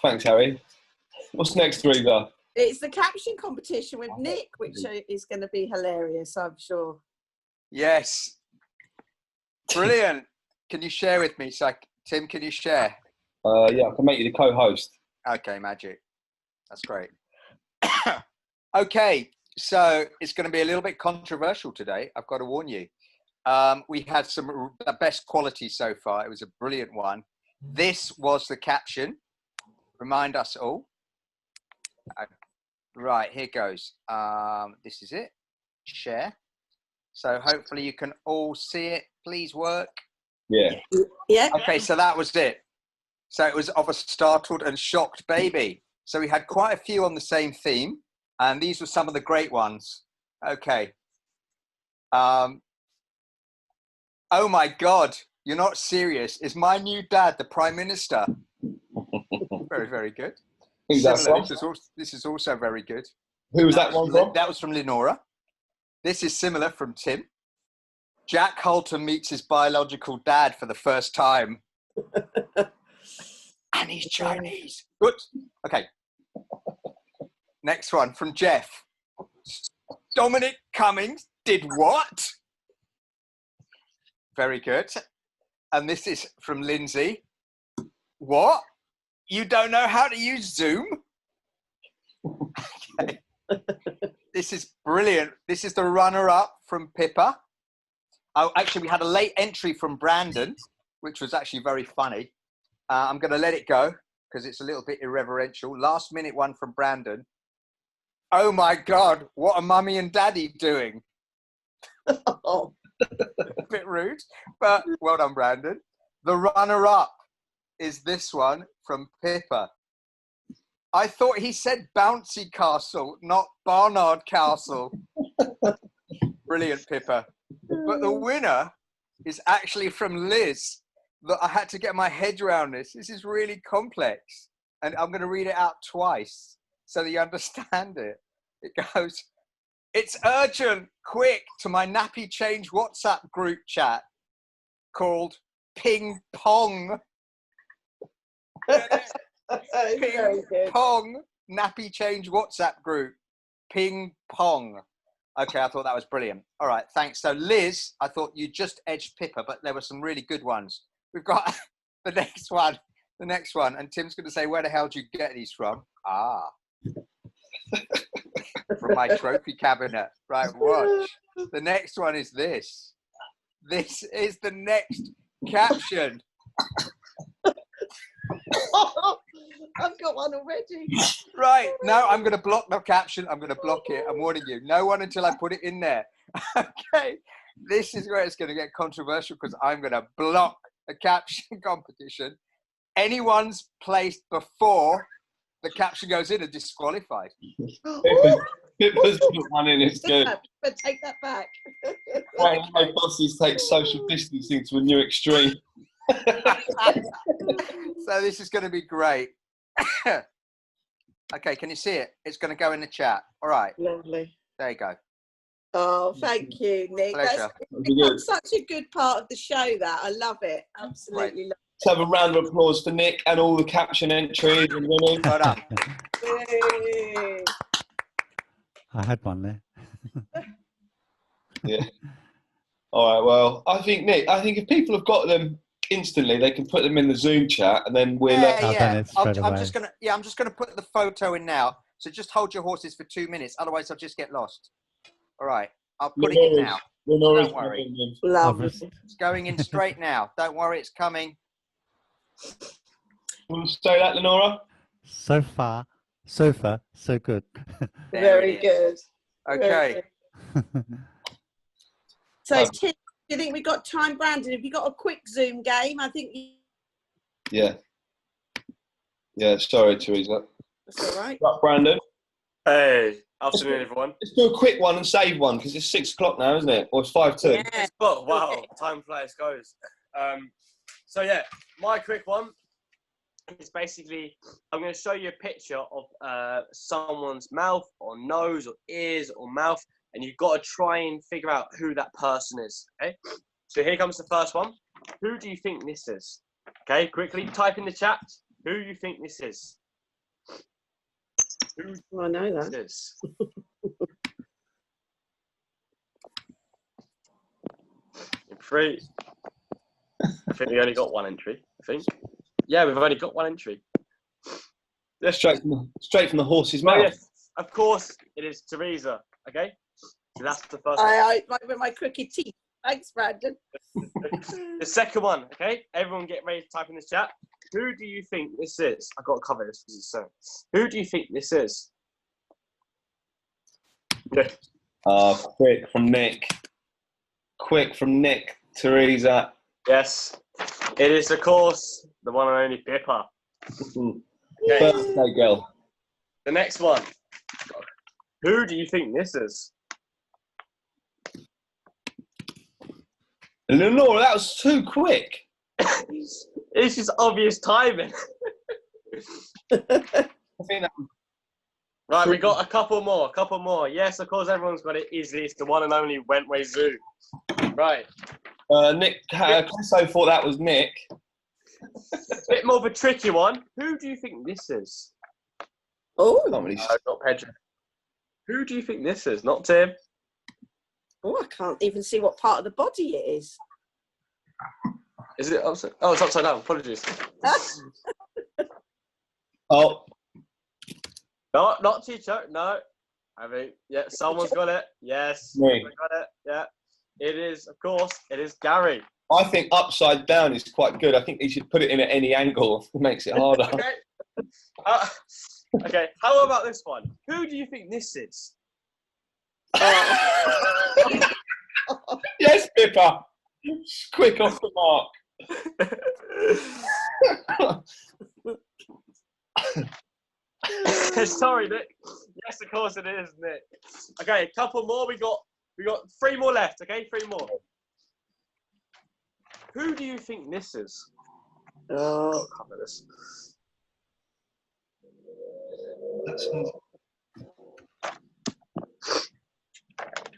Thanks, Harry. What's next, Rita? It's the caption competition with Nick, which is going to be hilarious, I'm sure. Yes. Brilliant. Can you share with me? Tim, can you share? Yeah, I can make you the co-host. Okay, magic. That's great. Okay, so it's going to be a little bit controversial today. I've got to warn you. We had the best quality so far. It was a brilliant one. This was the caption. Remind us all. Right, here goes. This is it. Share. So hopefully you can all see it. Please work. Yeah. Yeah. Okay, so that was it. So it was of a startled and shocked baby. So we had quite a few on the same theme, and these were some of the great ones. Okay. Oh my God, you're not serious. Is my new dad the Prime Minister? Very, very good. Who's that Similar, from? this is also very good. Who was that one from? That was from Lyn Ora. This is similar from Tim. Jack Holton meets his biological dad for the first time. And he's Chinese. Good. Okay. Next one from Jeff. Dominic Cummings did what? Very good. And this is from Lindsay. What? You don't know how to use Zoom? Okay. This is brilliant. This is the runner-up from Pippa. Oh, actually, we had a late entry from Brandon, which was actually very funny. I'm going to let it go because it's a little bit irreverential. Last minute one from Brandon. Oh my God, what are mummy and daddy doing? A bit rude, but well done, Brandon. The runner-up is this one from Pippa. I thought he said bouncy castle, not Barnard Castle. Brilliant, Pippa. But the winner is actually from Liz. That I had to get my head around this. This is really complex. And I'm going to read it out twice so that you understand it. It goes, it's urgent, quick, to my nappy change WhatsApp group chat called Ping Pong. Ping Pong nappy change WhatsApp group. Ping Pong. Okay, I thought that was brilliant. All right, thanks. So Liz, I thought you just edged Pippa, but there were some really good ones. We've got the next one, and Tim's going to say, where the hell do you get these from? Ah. From my trophy cabinet. Right, watch. The next one is this. This is the next caption. I've got one already. Right, no, I'm going to block the caption. I'm going to block it. I'm warning you. No one until I put it in there. Okay, this is where it's going to get controversial because I'm going to block a caption competition. Anyone's placed before the caption goes in are disqualified. Pippa's put one in, it's good. But take that back. Right, my bosses take social distancing to a new extreme. So this is going to be great. Okay, can you see it? It's going to go in the chat. All right. Lovely. There you go. Oh, thank you, Nick. Pleasure. That's become such a good part of the show, that. I love it. Absolutely love Let's have a round of applause for Nick and all the caption entries and winning. Well done. it. I had one there. Yeah. All right, well, I think, Nick, if people have got them instantly, they can put them in the Zoom chat and then we'll... Yeah. I'm just going to put the photo in now. So just hold your horses for 2 minutes. Otherwise, I'll just get lost. All right. I'll put it in now. Don't worry. Lovely. It's going in straight now. Don't worry, it's coming. Want to say that, Lyn Ora? So far, so good. Very good. Okay. Very good. So, Tim, do you think we got time, Brandon? Have you got a quick Zoom game? I think you... Yeah. Yeah, sorry, Teresa. That's all right. Right, Brandon. Hey, afternoon, everyone. Let's do a quick one and save one because it's 6 o'clock now, isn't it? Or it's 5:02. Yeah. Oh, wow, time flies goes. So yeah, my quick one is basically I'm going to show you a picture of someone's mouth or nose or ears or mouth, and you've got to try and figure out who that person is. Okay, so here comes the first one. Who do you think this is? Okay, quickly type in the chat who you think this is. Who I know that. this is? In 3. I think we only got one entry. I think. Yeah, we've only got one entry. Straight from the horse's mouth. Oh, yes, of course it is Teresa. Okay, so that's the first. With my crooked teeth. Thanks, Brandon. The second one. Okay, everyone get ready to type in the chat. Who do you think this is? I've got to cover this because it's so. Who do you think this is? Quick from Nick. Teresa. Yes, it is, of course, the one and only Pippa. Okay. Birthday girl. The next one. Who do you think this is? Lyn Ora, that was too quick. It's just obvious timing. I think that Right, we got a couple more. Yes, of course, everyone's got it easily. It's the one and only Wentway Zoo. Right. Nick, Clisso thought that was Nick. Bit more of a tricky one. Who do you think this is? Oh, not Pedro. Who do you think this is? Not Tim. Oh, I can't even see what part of the body it is. Is it upside? Oh, it's upside down. Apologies. Oh. No, not Chicho. No. I mean, yeah, someone's got it. Yes. Me. Someone got it. Yeah. It is, of course, it is Gary. I think upside down is quite good. I think you should put it in at any angle. It makes it harder. Okay. Okay, how about this one? Who do you think this is? Yes, Pippa. Quick off the mark. Sorry, Nick. Yes, of course it is, Nick. Okay, a couple more. We got 3 more left. Okay, 3 more. Who do you think this is? Oh, cover this.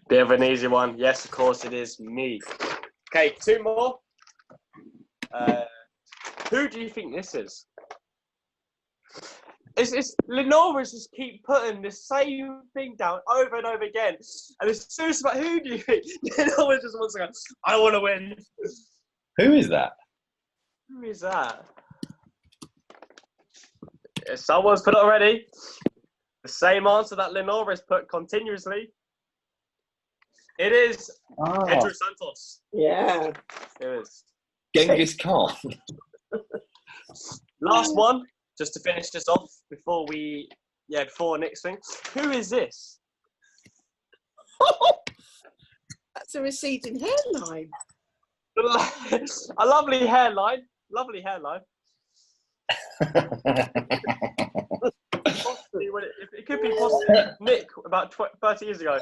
Bit of an easy one. Yes, of course it is me. Okay, 2 more. Who do you think this is? It's Lyn Ora just keep putting the same thing down over and over again. And it's serious about who do you think? Lyn Ora just wants to go, I want to win. Who is that? Who is that? Someone's put it already. The same answer that Lyn Ora has put continuously. It is Pedro Santos. Yeah. It is. Genghis Khan. Last one, just to finish this off before Nick's thing. Who is this? That's a receding hairline. A lovely hairline. Lovely hairline. Possibly, it could be possibly Nick about 30 years ago.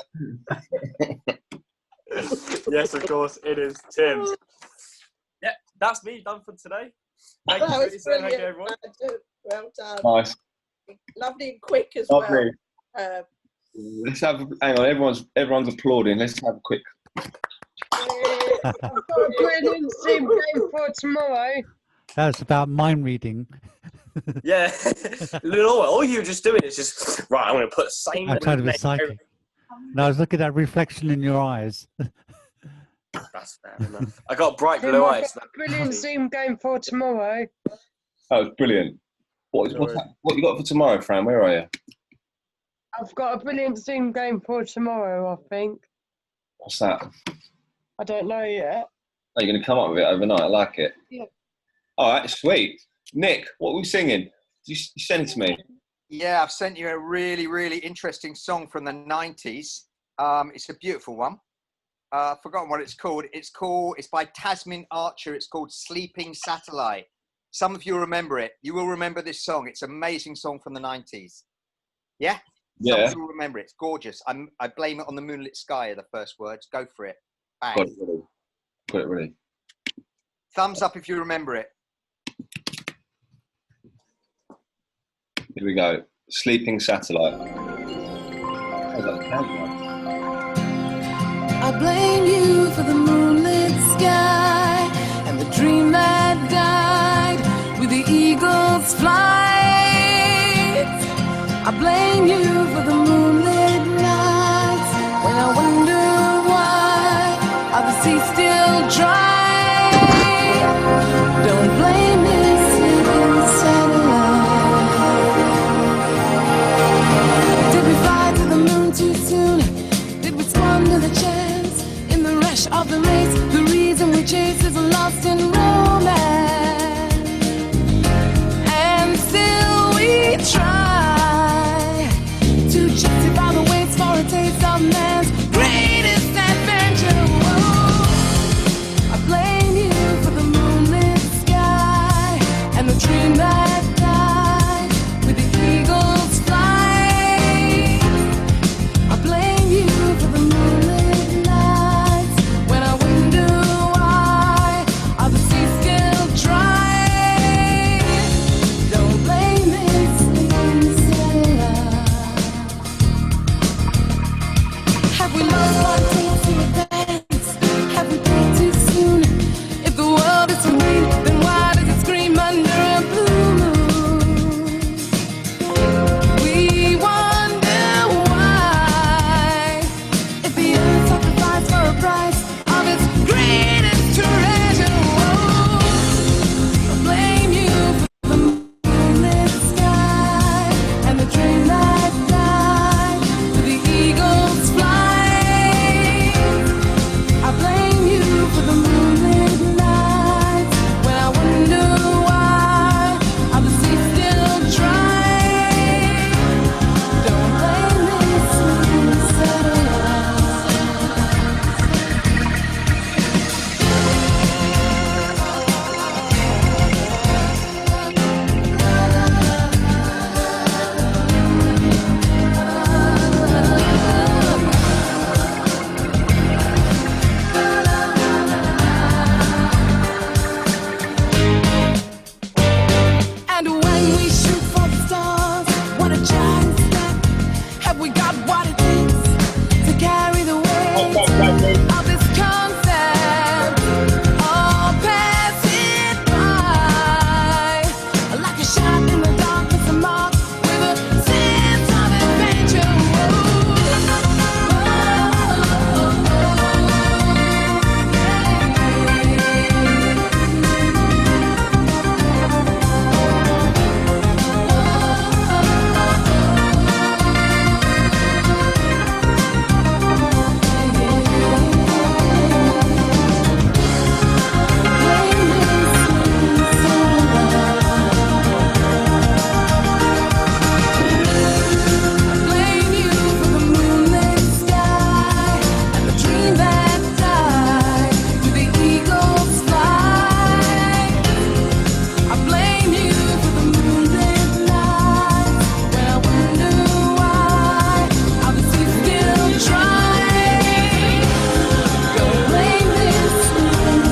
Yes, of course, it is Tim. Yeah, that's me done for today. Thank you, thank you, everyone. Well done. Nice. Lovely and quick as Lovely. well. Let's have. Hang on, everyone's applauding. Let's have a quick. I've got a brilliant sim game for tomorrow. That was about mind reading. Yeah, Lyn Ora, all you're just doing is just right. I'm going to put the same. I'm trying to be psychic. No, I was looking at that reflection in your eyes. That's fair enough. I got bright blue eyes. Brilliant Zoom game for tomorrow. Oh, brilliant. What you got for tomorrow, Fran? Where are you? I've got a brilliant Zoom game for tomorrow, I think. What's that? I don't know yet. Oh, you're going to come up with it overnight. I like it. Yeah. All right, sweet. Nick, what were we singing? You send it to me. Yeah, I've sent you a really, really interesting song from the 90s. It's a beautiful one. I've forgotten what it's called. It's by Tasmin Archer. It's called Sleeping Satellite. Some of you remember it. You will remember this song. It's an amazing song from the 90s. Yeah? Yeah. Some of you will remember it. It's gorgeous. I blame it on the moonlit sky are the first words. Go for it. Bang. Got it ready. Thumbs up if you remember it. Here we go. Sleeping Satellite. I blame you for the moonlit sky and the dream that died with the eagle's flight. I blame you for the moonlit nights when I wonder why are the seas still dry. Don't blame this sleeping satellite. Did we fly to the moon too soon? Did we squander the chance in the rush of the race? The reason we chase is lost in romance, and still we try to justify the waits for a taste of man's greatest adventure. Whoa. I blame you for the most want to take to a dance. Have we paid too soon? If the world is green, then why does it scream under a blue moon? We wonder why. If the earth sacrificed for a price of its greatest treasure, I blame you for the moonlit sky and the train that died with the eagle's flight. I blame you for the moonlit nights when I wonder why are the seas still dry. Don't blame this moon satellite. And when we shoot for the stars, what a giant step. Have we got what it takes to carry the weight of this concept? All pass it by like a shot in the darkness, a mark with a sense of adventure. Blame you for the moonlit sky and the dream that died with the eagle's flight. I blame you for the moonlit nights when I wonder why are the seas still dry. Don't blame this moon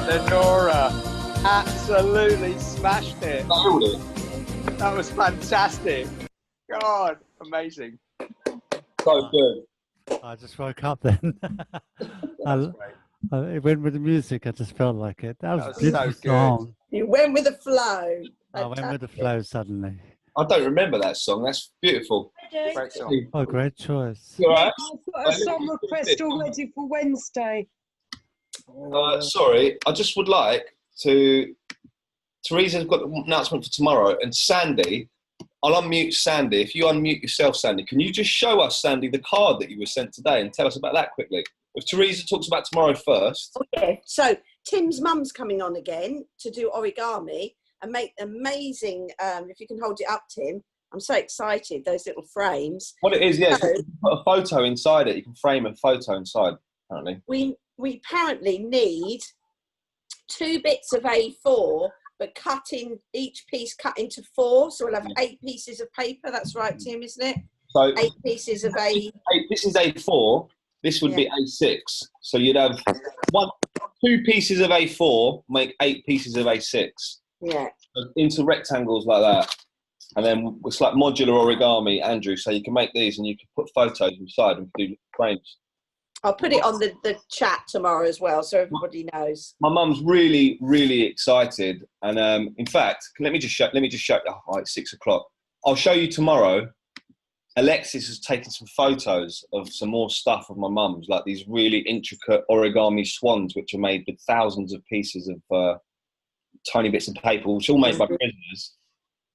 Lyn Ora absolutely smashed it. Nailed it. That was fantastic. God, amazing. So good. I just woke up then. It went with the music. I just felt like it. That was a beautiful so good. song. You went with the flow. I went with the flow suddenly. I don't remember that song. That's beautiful. Great song. Oh, great choice. You all right? I've got a song request already for Wednesday. Sorry, I just would like to. Teresa's got the announcement for tomorrow, and Sandy, I'll unmute Sandy. If you unmute yourself, Sandy, can you just show us, Sandy, the card that you were sent today and tell us about that quickly? If Teresa talks about tomorrow first. Oh, yeah. So Tim's mum's coming on again to do origami and make amazing, if you can hold it up, Tim. I'm so excited, those little frames. What it is, yes, So, you can put a photo inside it. You can frame a photo inside, apparently. we apparently need 2 bits of A4, but each piece cut into 4. So we'll have 8 pieces of paper. That's right, Tim, isn't it? So 8 pieces of This is A4. This would be A6. So you'd have 2 pieces of A4 make 8 pieces of A6. Yeah. So into rectangles like that. And then it's like modular origami, Andrew. So you can make these and you can put photos inside and do frames. I'll put it on the chat tomorrow as well, so everybody knows. My mum's really, really excited, and in fact, let me just show. Oh, it's 6 o'clock. I'll show you tomorrow. Alexis has taken some photos of some more stuff of my mum's, like these really intricate origami swans, which are made with thousands of pieces of tiny bits of paper, which are all made by prisoners,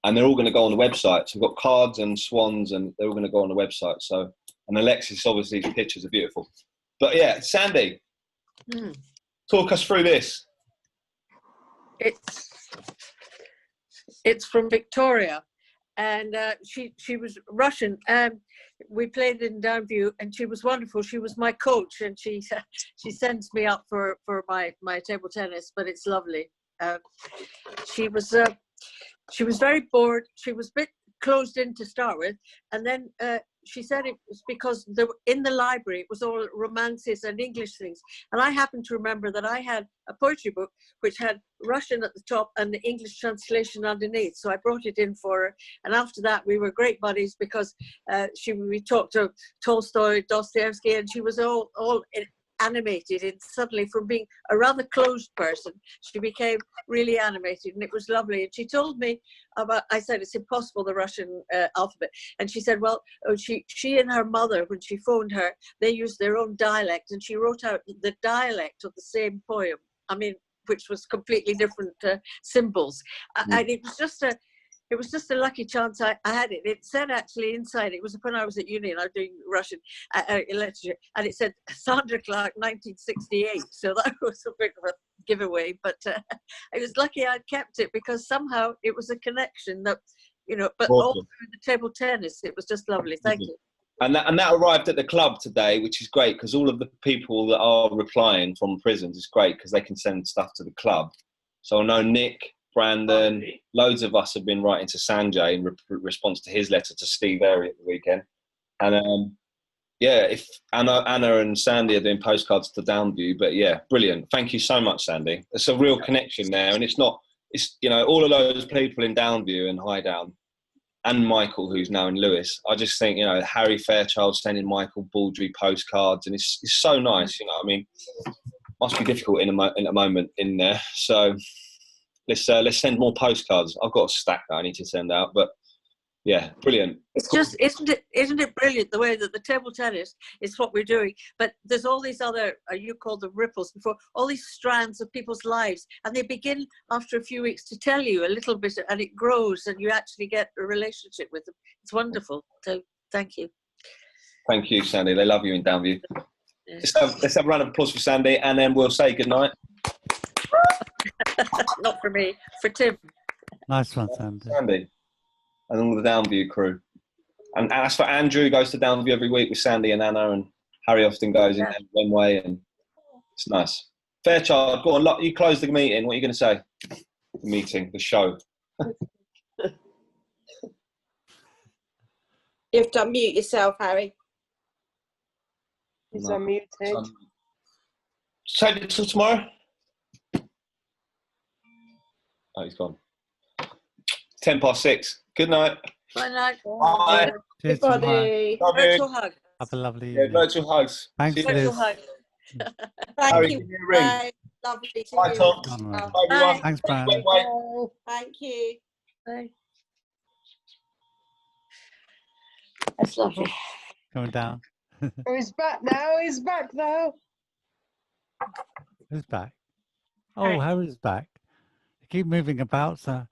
and they're all going to go on the website. So we've got cards and swans, and they're all going to go on the website. So, and Alexis, obviously, the pictures are beautiful. But yeah, Sandy, talk us through this. it's from Victoria, and she was Russian. We played in Downview, and she was wonderful. She was my coach, and she sends me up for my table tennis. But it's lovely. She was very bored. She was a bit closed in to start with, and then she said it was because in the library it was all romances and English things, and I happened to remember that I had a poetry book which had Russian at the top and the English translation underneath, so I brought it in for her. And after that we were great buddies because we talked to Tolstoy, Dostoevsky, and she was all animated, and suddenly from being a rather closed person she became really animated, and it was lovely. And she told me about, I said it's impossible, the Russian alphabet, and she said, well, she and her mother, when she phoned her, they used their own dialect, and she wrote out the dialect of the same poem, which was completely different symbols. And it was just a lucky chance I had it. It said actually inside, it was when I was at uni and I was doing Russian literature, and it said Sandra Clark 1968. So that was a bit of a giveaway, but I was lucky I'd kept it because somehow it was a connection that, but all through the table tennis, it was just lovely. Thank you. And that arrived at the club today, which is great because all of the people that are replying from prisons is great because they can send stuff to the club. So I know Nick, Brandon, loads of us have been writing to Sanjay in response to his letter to Steve Airy at the weekend. And if Anna and Sandy are doing postcards to Downview, but yeah, brilliant. Thank you so much, Sandy. It's a real connection there, and it's all of those people in Downview and Highdown, and Michael, who's now in Lewis. I just think, Harry Fairchild sending Michael Baldry postcards, and it's so nice, must be difficult in a moment in there. So let's send more postcards. I've got a stack that I need to send out, but yeah, brilliant. It's just, isn't it brilliant the way that the table tennis is what we're doing, but there's all these other, you called them ripples before, all these strands of people's lives, and they begin after a few weeks to tell you a little bit, and it grows, and you actually get a relationship with them. It's wonderful. So thank you. Thank you, Sandy. They love you in Downview. Yeah. Let's have a round of applause for Sandy, and then we'll say goodnight. Not for me, for Tim. Nice one, Sandy. Sandy. And all the Downview crew. And as for Andrew, who goes to Downview every week with Sandy and Anna, and Harry often goes in one way, and it's nice. Fairchild, go on, you close the meeting. What are you going to say? The meeting, the show. You have to unmute yourself, Harry. He's unmuted. Save it till tomorrow. Oh, he's gone. 6:10. Good night. Bye night. Bye. Cheers, Everybody. Virtual hug. Have a lovely evening. Virtual hugs. Thanks, virtual hug. Thank Harry, you. give me a ring. Bye. Lovely to Bye, you. Tom. Bye, everyone. Thanks, Brian. Thank you. Bye. That's lovely. Coming down. Oh, he's back now. He's back now. Who's back? Oh, Harry's back. You keep moving about, sir.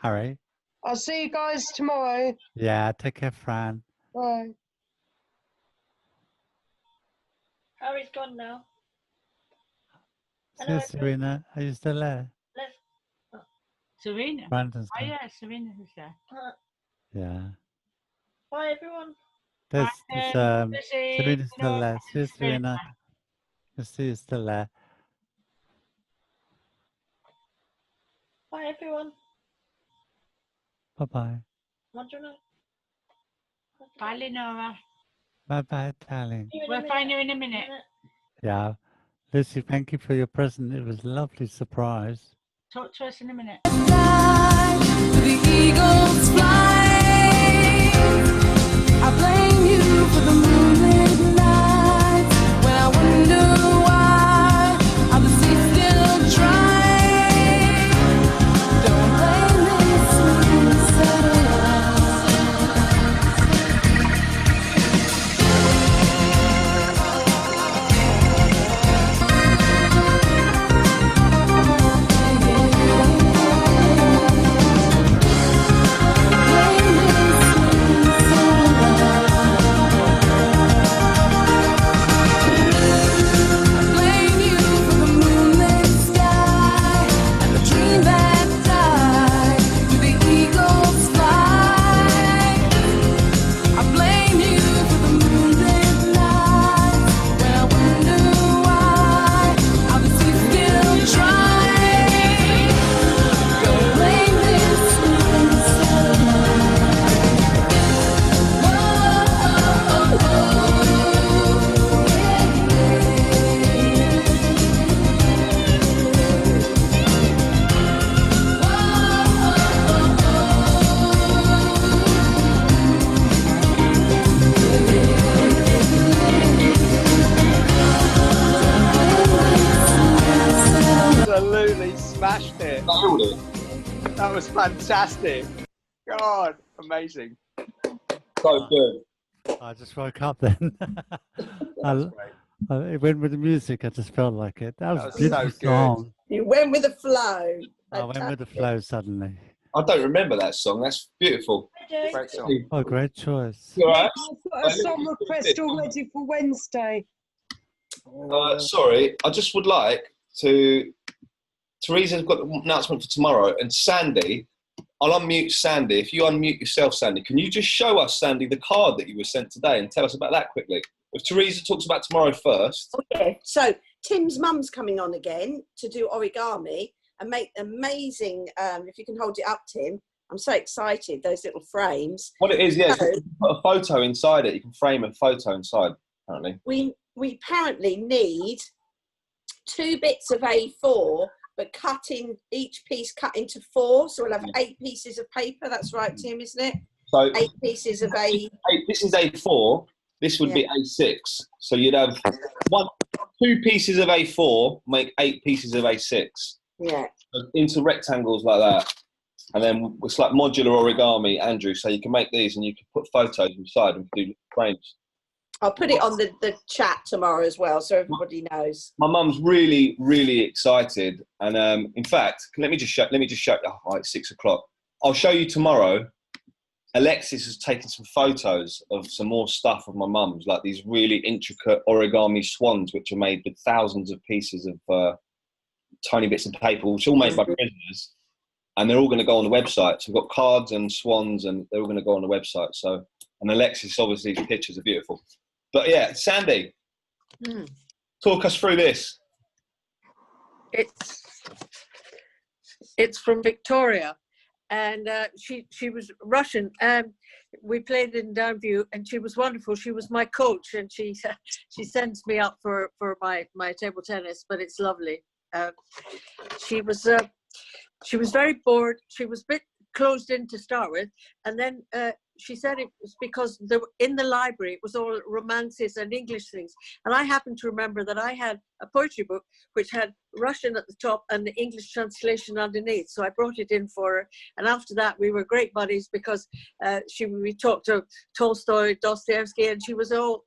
Harry. I'll see you guys tomorrow. Yeah, take care, Fran. Bye. Harry's gone now. See you, Serena. Are you still there? Serena? Brandon's Oh, gone. yeah, Serena is there. Yeah. Bye, everyone. There's Lizzie, Serena's still there. See you, Serena. Serena. I see you still there. Bye, everyone. Bye-bye. Bye, Lyn Ora. Bye-bye, darling. We'll find you in a minute. Yeah. Lucy, thank you for your present. It was a lovely surprise. Talk to us in a minute. The eagles fly. I blame you for the moonlit nights when I wonder why are the seas still dry. Don't blame me, sweet satellites. That was fantastic. God, amazing. So good. I just woke up then. It went with the music. I just felt like it. That was a beautiful so good. song. You went with the flow. I went with the flow suddenly. I don't remember that song. That's beautiful. Great song. Oh, great choice. You all right? I've got a song request already for Wednesday. Sorry, I just would like to. Teresa's got the announcement for tomorrow, and Sandy. I'll unmute Sandy. If you unmute yourself, Sandy, can you just show us, Sandy, the card that you were sent today and tell us about that quickly? If Teresa talks about tomorrow first. Okay, so Tim's mum's coming on again to do origami and make amazing, if you can hold it up, Tim. I'm so excited, those little frames. What it is, yes, So, you can put a photo inside it. You can frame a photo inside, apparently. we apparently need 2 bits of A4, but each piece cut into 4, so we'll have 8 pieces of paper. That's right, Tim, isn't it? So 8 pieces of This is A4. This would be A6. So you'd have 2 pieces of A4 make 8 pieces of A6. Yeah. So into rectangles like that. And then it's like modular origami, Andrew. So you can make these and you can put photos inside and do frames. I'll put it on the chat tomorrow as well, so everybody knows. My mum's really, really excited, and in fact, let me just show. Oh, it's 6 o'clock. I'll show you tomorrow. Alexis has taken some photos of some more stuff of my mum's, like these really intricate origami swans, which are made with thousands of pieces of tiny bits of paper, which are all made by prisoners, and they're all going to go on the website. So we've got cards and swans, and they're all going to go on the website. So, and Alexis, obviously, his pictures are beautiful. But yeah, Sandy, talk us through this. It's from Victoria, and she was Russian. We played in Downview, and she was wonderful. She was my coach, and she sends me up for my table tennis. But it's lovely. She was very bored. She was a bit closed in to start with, and then she said it was because in the library it was all romances and English things, and I happened to remember that I had a poetry book which had Russian at the top and the English translation underneath, so I brought it in for her, and after that we were great buddies because we talked to Tolstoy, Dostoevsky, and she was all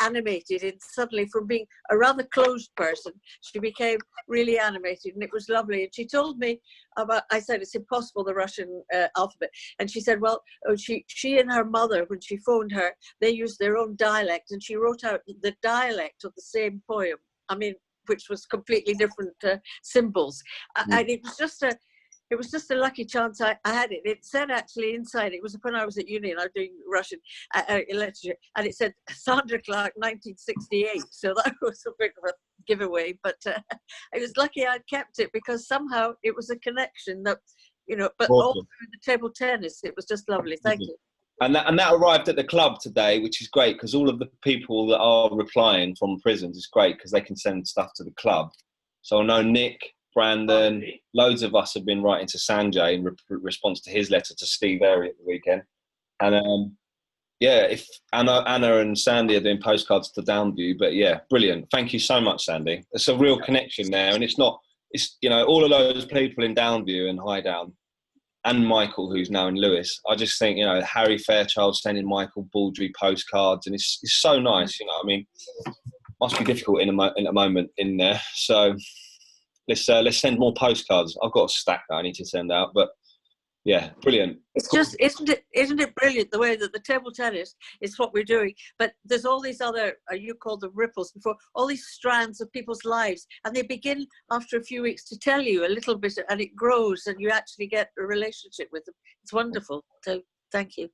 animated, and suddenly from being a rather closed person she became really animated, and it was lovely. And she told me about, I said it's impossible, the Russian alphabet, and she said, well, she and her mother, when she phoned her, they used their own dialect, and she wrote out the dialect of the same poem, which was completely different symbols. And it was just a lucky chance I had it. It said actually inside, it was when I was at uni and I was doing Russian literature, and it said Sandra Clark 1968. So that was a bit of a giveaway, but I was lucky I'd kept it because somehow it was a connection that, but all through the table tennis, it was just lovely. Thank you. And that arrived at the club today, which is great because all of the people that are replying from prisons is great because they can send stuff to the club. So I know Nick, Brandon, loads of us have been writing to Sanjay in response to his letter to Steve Airy at the weekend. And if Anna and Sandy are doing postcards to Downview, but yeah, brilliant. Thank you so much, Sandy. It's a real connection there. And it's all of those people in Downview and Highdown and Michael, who's now in Lewis. I just think, Harry Fairchild sending Michael Baldry postcards, and it's so nice, must be difficult in a moment in there. So let's send more postcards. I've got a stack that I need to send out, but yeah, brilliant. It's just, isn't it brilliant the way that the table tennis is what we're doing, but there's all these other, you called them ripples before, all these strands of people's lives, and they begin after a few weeks to tell you a little bit, and it grows, and you actually get a relationship with them. It's wonderful. So thank you.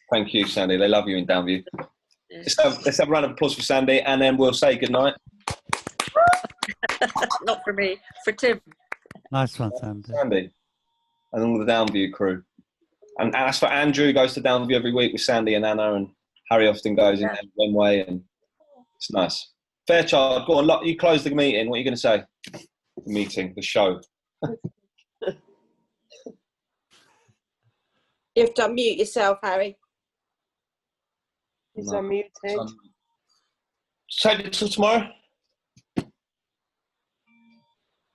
Thank you, Sandy. They love you in Downview. Yeah. Let's have a round of applause for Sandy, and then we'll say goodnight. Not for me, for Tim. Nice one, Sandy. Sandy. And all the Downview crew. And as for Andrew, he goes to Downview every week with Sandy and Anna, and Harry often goes in one way, and it's nice. Fairchild, go on, you close the meeting. What are you going to say? The meeting, the show. You have to unmute yourself, Harry. He's unmuted. Take it till tomorrow.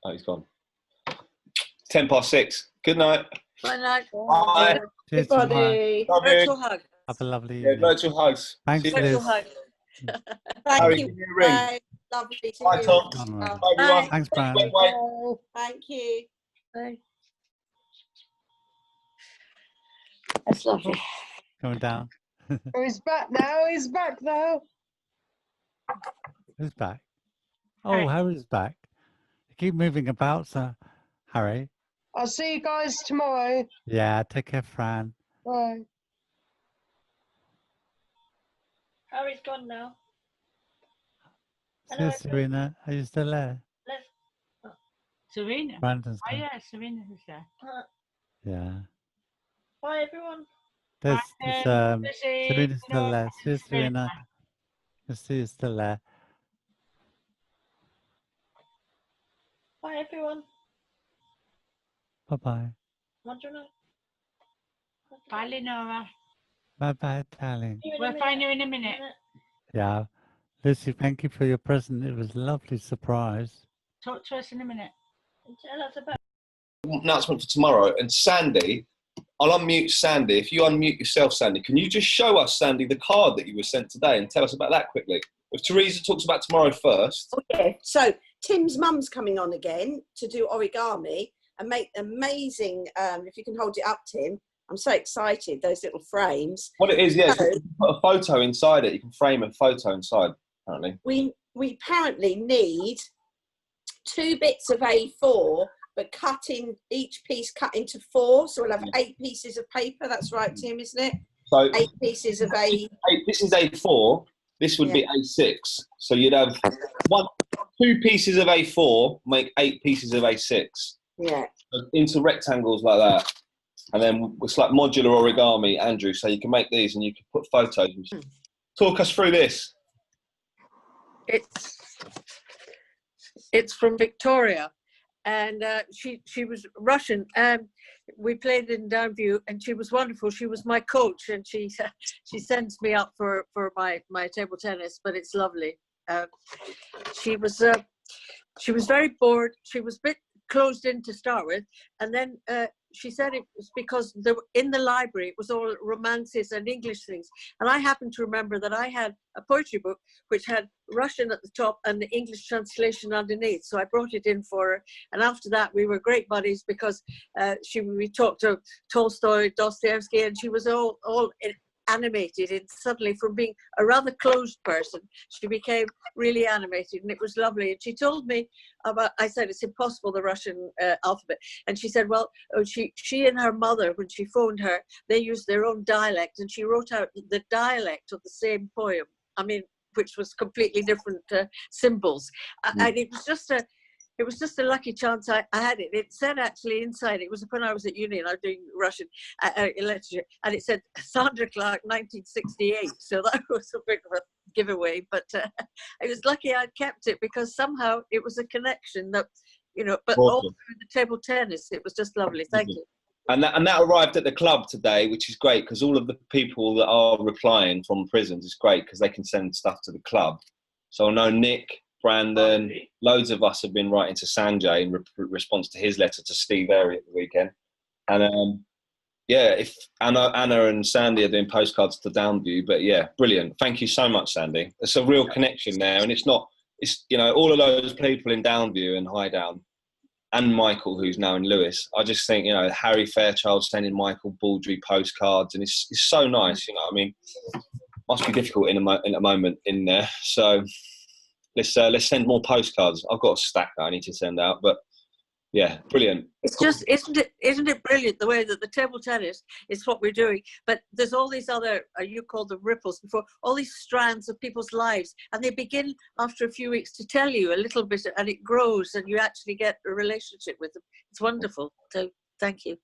Oh, he's gone. 6:10. Good night. Bye night. Bye. Cheers, Everybody. Love you. Virtual hug. Have a lovely Yeah, evening. virtual hugs. Thanks, See you. Virtual Liz. hug. Thank Harry, you. give me a ring. Bye. Lovely to Bye, hear Tom. you. All right. Bye, everyone. Thanks, Brian. Wait, wait. Thank you. Bye. That's lovely. Going down. Oh, he's back now. He's back now. Who's back? Oh, Harry's back. You keep moving about, so Harry. I'll see you guys tomorrow. Yeah, take care, Fran. Bye. Harry's gone now. See you, Serena. Are you still there? Serena. Brandon's Oh gone. yeah, Serena's there. Yeah. Bye, everyone. There's Lucy, Serena's still Nora, there. See you, Serena. I see you still there. Bye, everyone. Bye-bye. Madrona. Bye, Lyn Ora. Bye-bye, darling. We'll find you in a minute. Yeah. Lucy, thank you for your present. It was a lovely surprise. Talk to us in a minute. Tell us about. Announcement for tomorrow. And Sandy, I'll unmute Sandy. If you unmute yourself, Sandy, can you just show us, Sandy, the card that you were sent today and tell us about that quickly? If Teresa talks about tomorrow first. Oh, yeah. So Tim's mum's coming on again to do origami and make amazing, if you can hold it up, Tim. I'm so excited, those little frames. What it is, yes, So, you can put a photo inside it. You can frame a photo inside, apparently. we apparently need 2 bits of A4, but each piece cut into 4. So we'll have 8 pieces of paper. That's right, Tim, isn't it? So 8 pieces of This is A4. This would be A6. So you'd have 2 pieces of A4 make 8 pieces of A6. Yeah. So into rectangles like that. And then it's like modular origami, Andrew. So you can make these and you can put photos. Talk us through this. It's from Victoria, and she was Russian. We played in Downview, and she was wonderful. She was my coach, and she sends me up for my table tennis. But it's lovely. She was very bored. She was a bit closed in to start with, and then she said it was because in the library it was all romances and English things, and I happened to remember that I had a poetry book which had Russian at the top and the English translation underneath, so I brought it in for her. And after that we were great buddies because we talked to Tolstoy, Dostoevsky, and she was all animated, and suddenly from being a rather closed person she became really animated, and it was lovely. And she told me about, I said it's impossible, the Russian alphabet, and she said, well, she and her mother, when she phoned her, they used their own dialect, and she wrote out the dialect of the same poem, which was completely different symbols. And it was just a lucky chance I had it. It said actually inside, it was when I was at uni and I was doing Russian literature, and it said Sandra Clark 1968. So that was a bit of a giveaway, but I was lucky I'd kept it because somehow it was a connection that, but all through the table tennis, it was just lovely. Thank you. And that arrived at the club today, which is great because all of the people that are replying from prisons is great because they can send stuff to the club. So I know Nick, Brandon, loads of us have been writing to Sanjay in response to his letter to Steve Airy at the weekend. And if Anna and Sandy are doing postcards to Downview, but yeah, brilliant. Thank you so much, Sandy. It's a real connection there, and it's all of those people in Downview and Highdown, and Michael, who's now in Lewis. I just think, Harry Fairchild sending Michael Baldry postcards, and it's so nice, must be difficult in a moment in there. So let's send more postcards. I've got a stack that I need to send out, but yeah, brilliant. It's just, isn't it brilliant the way that the table tennis is what we're doing, but there's all these other, you called them ripples before, all these strands of people's lives, and they begin after a few weeks to tell you a little bit, and it grows, and you actually get a relationship with them. It's wonderful. So thank you.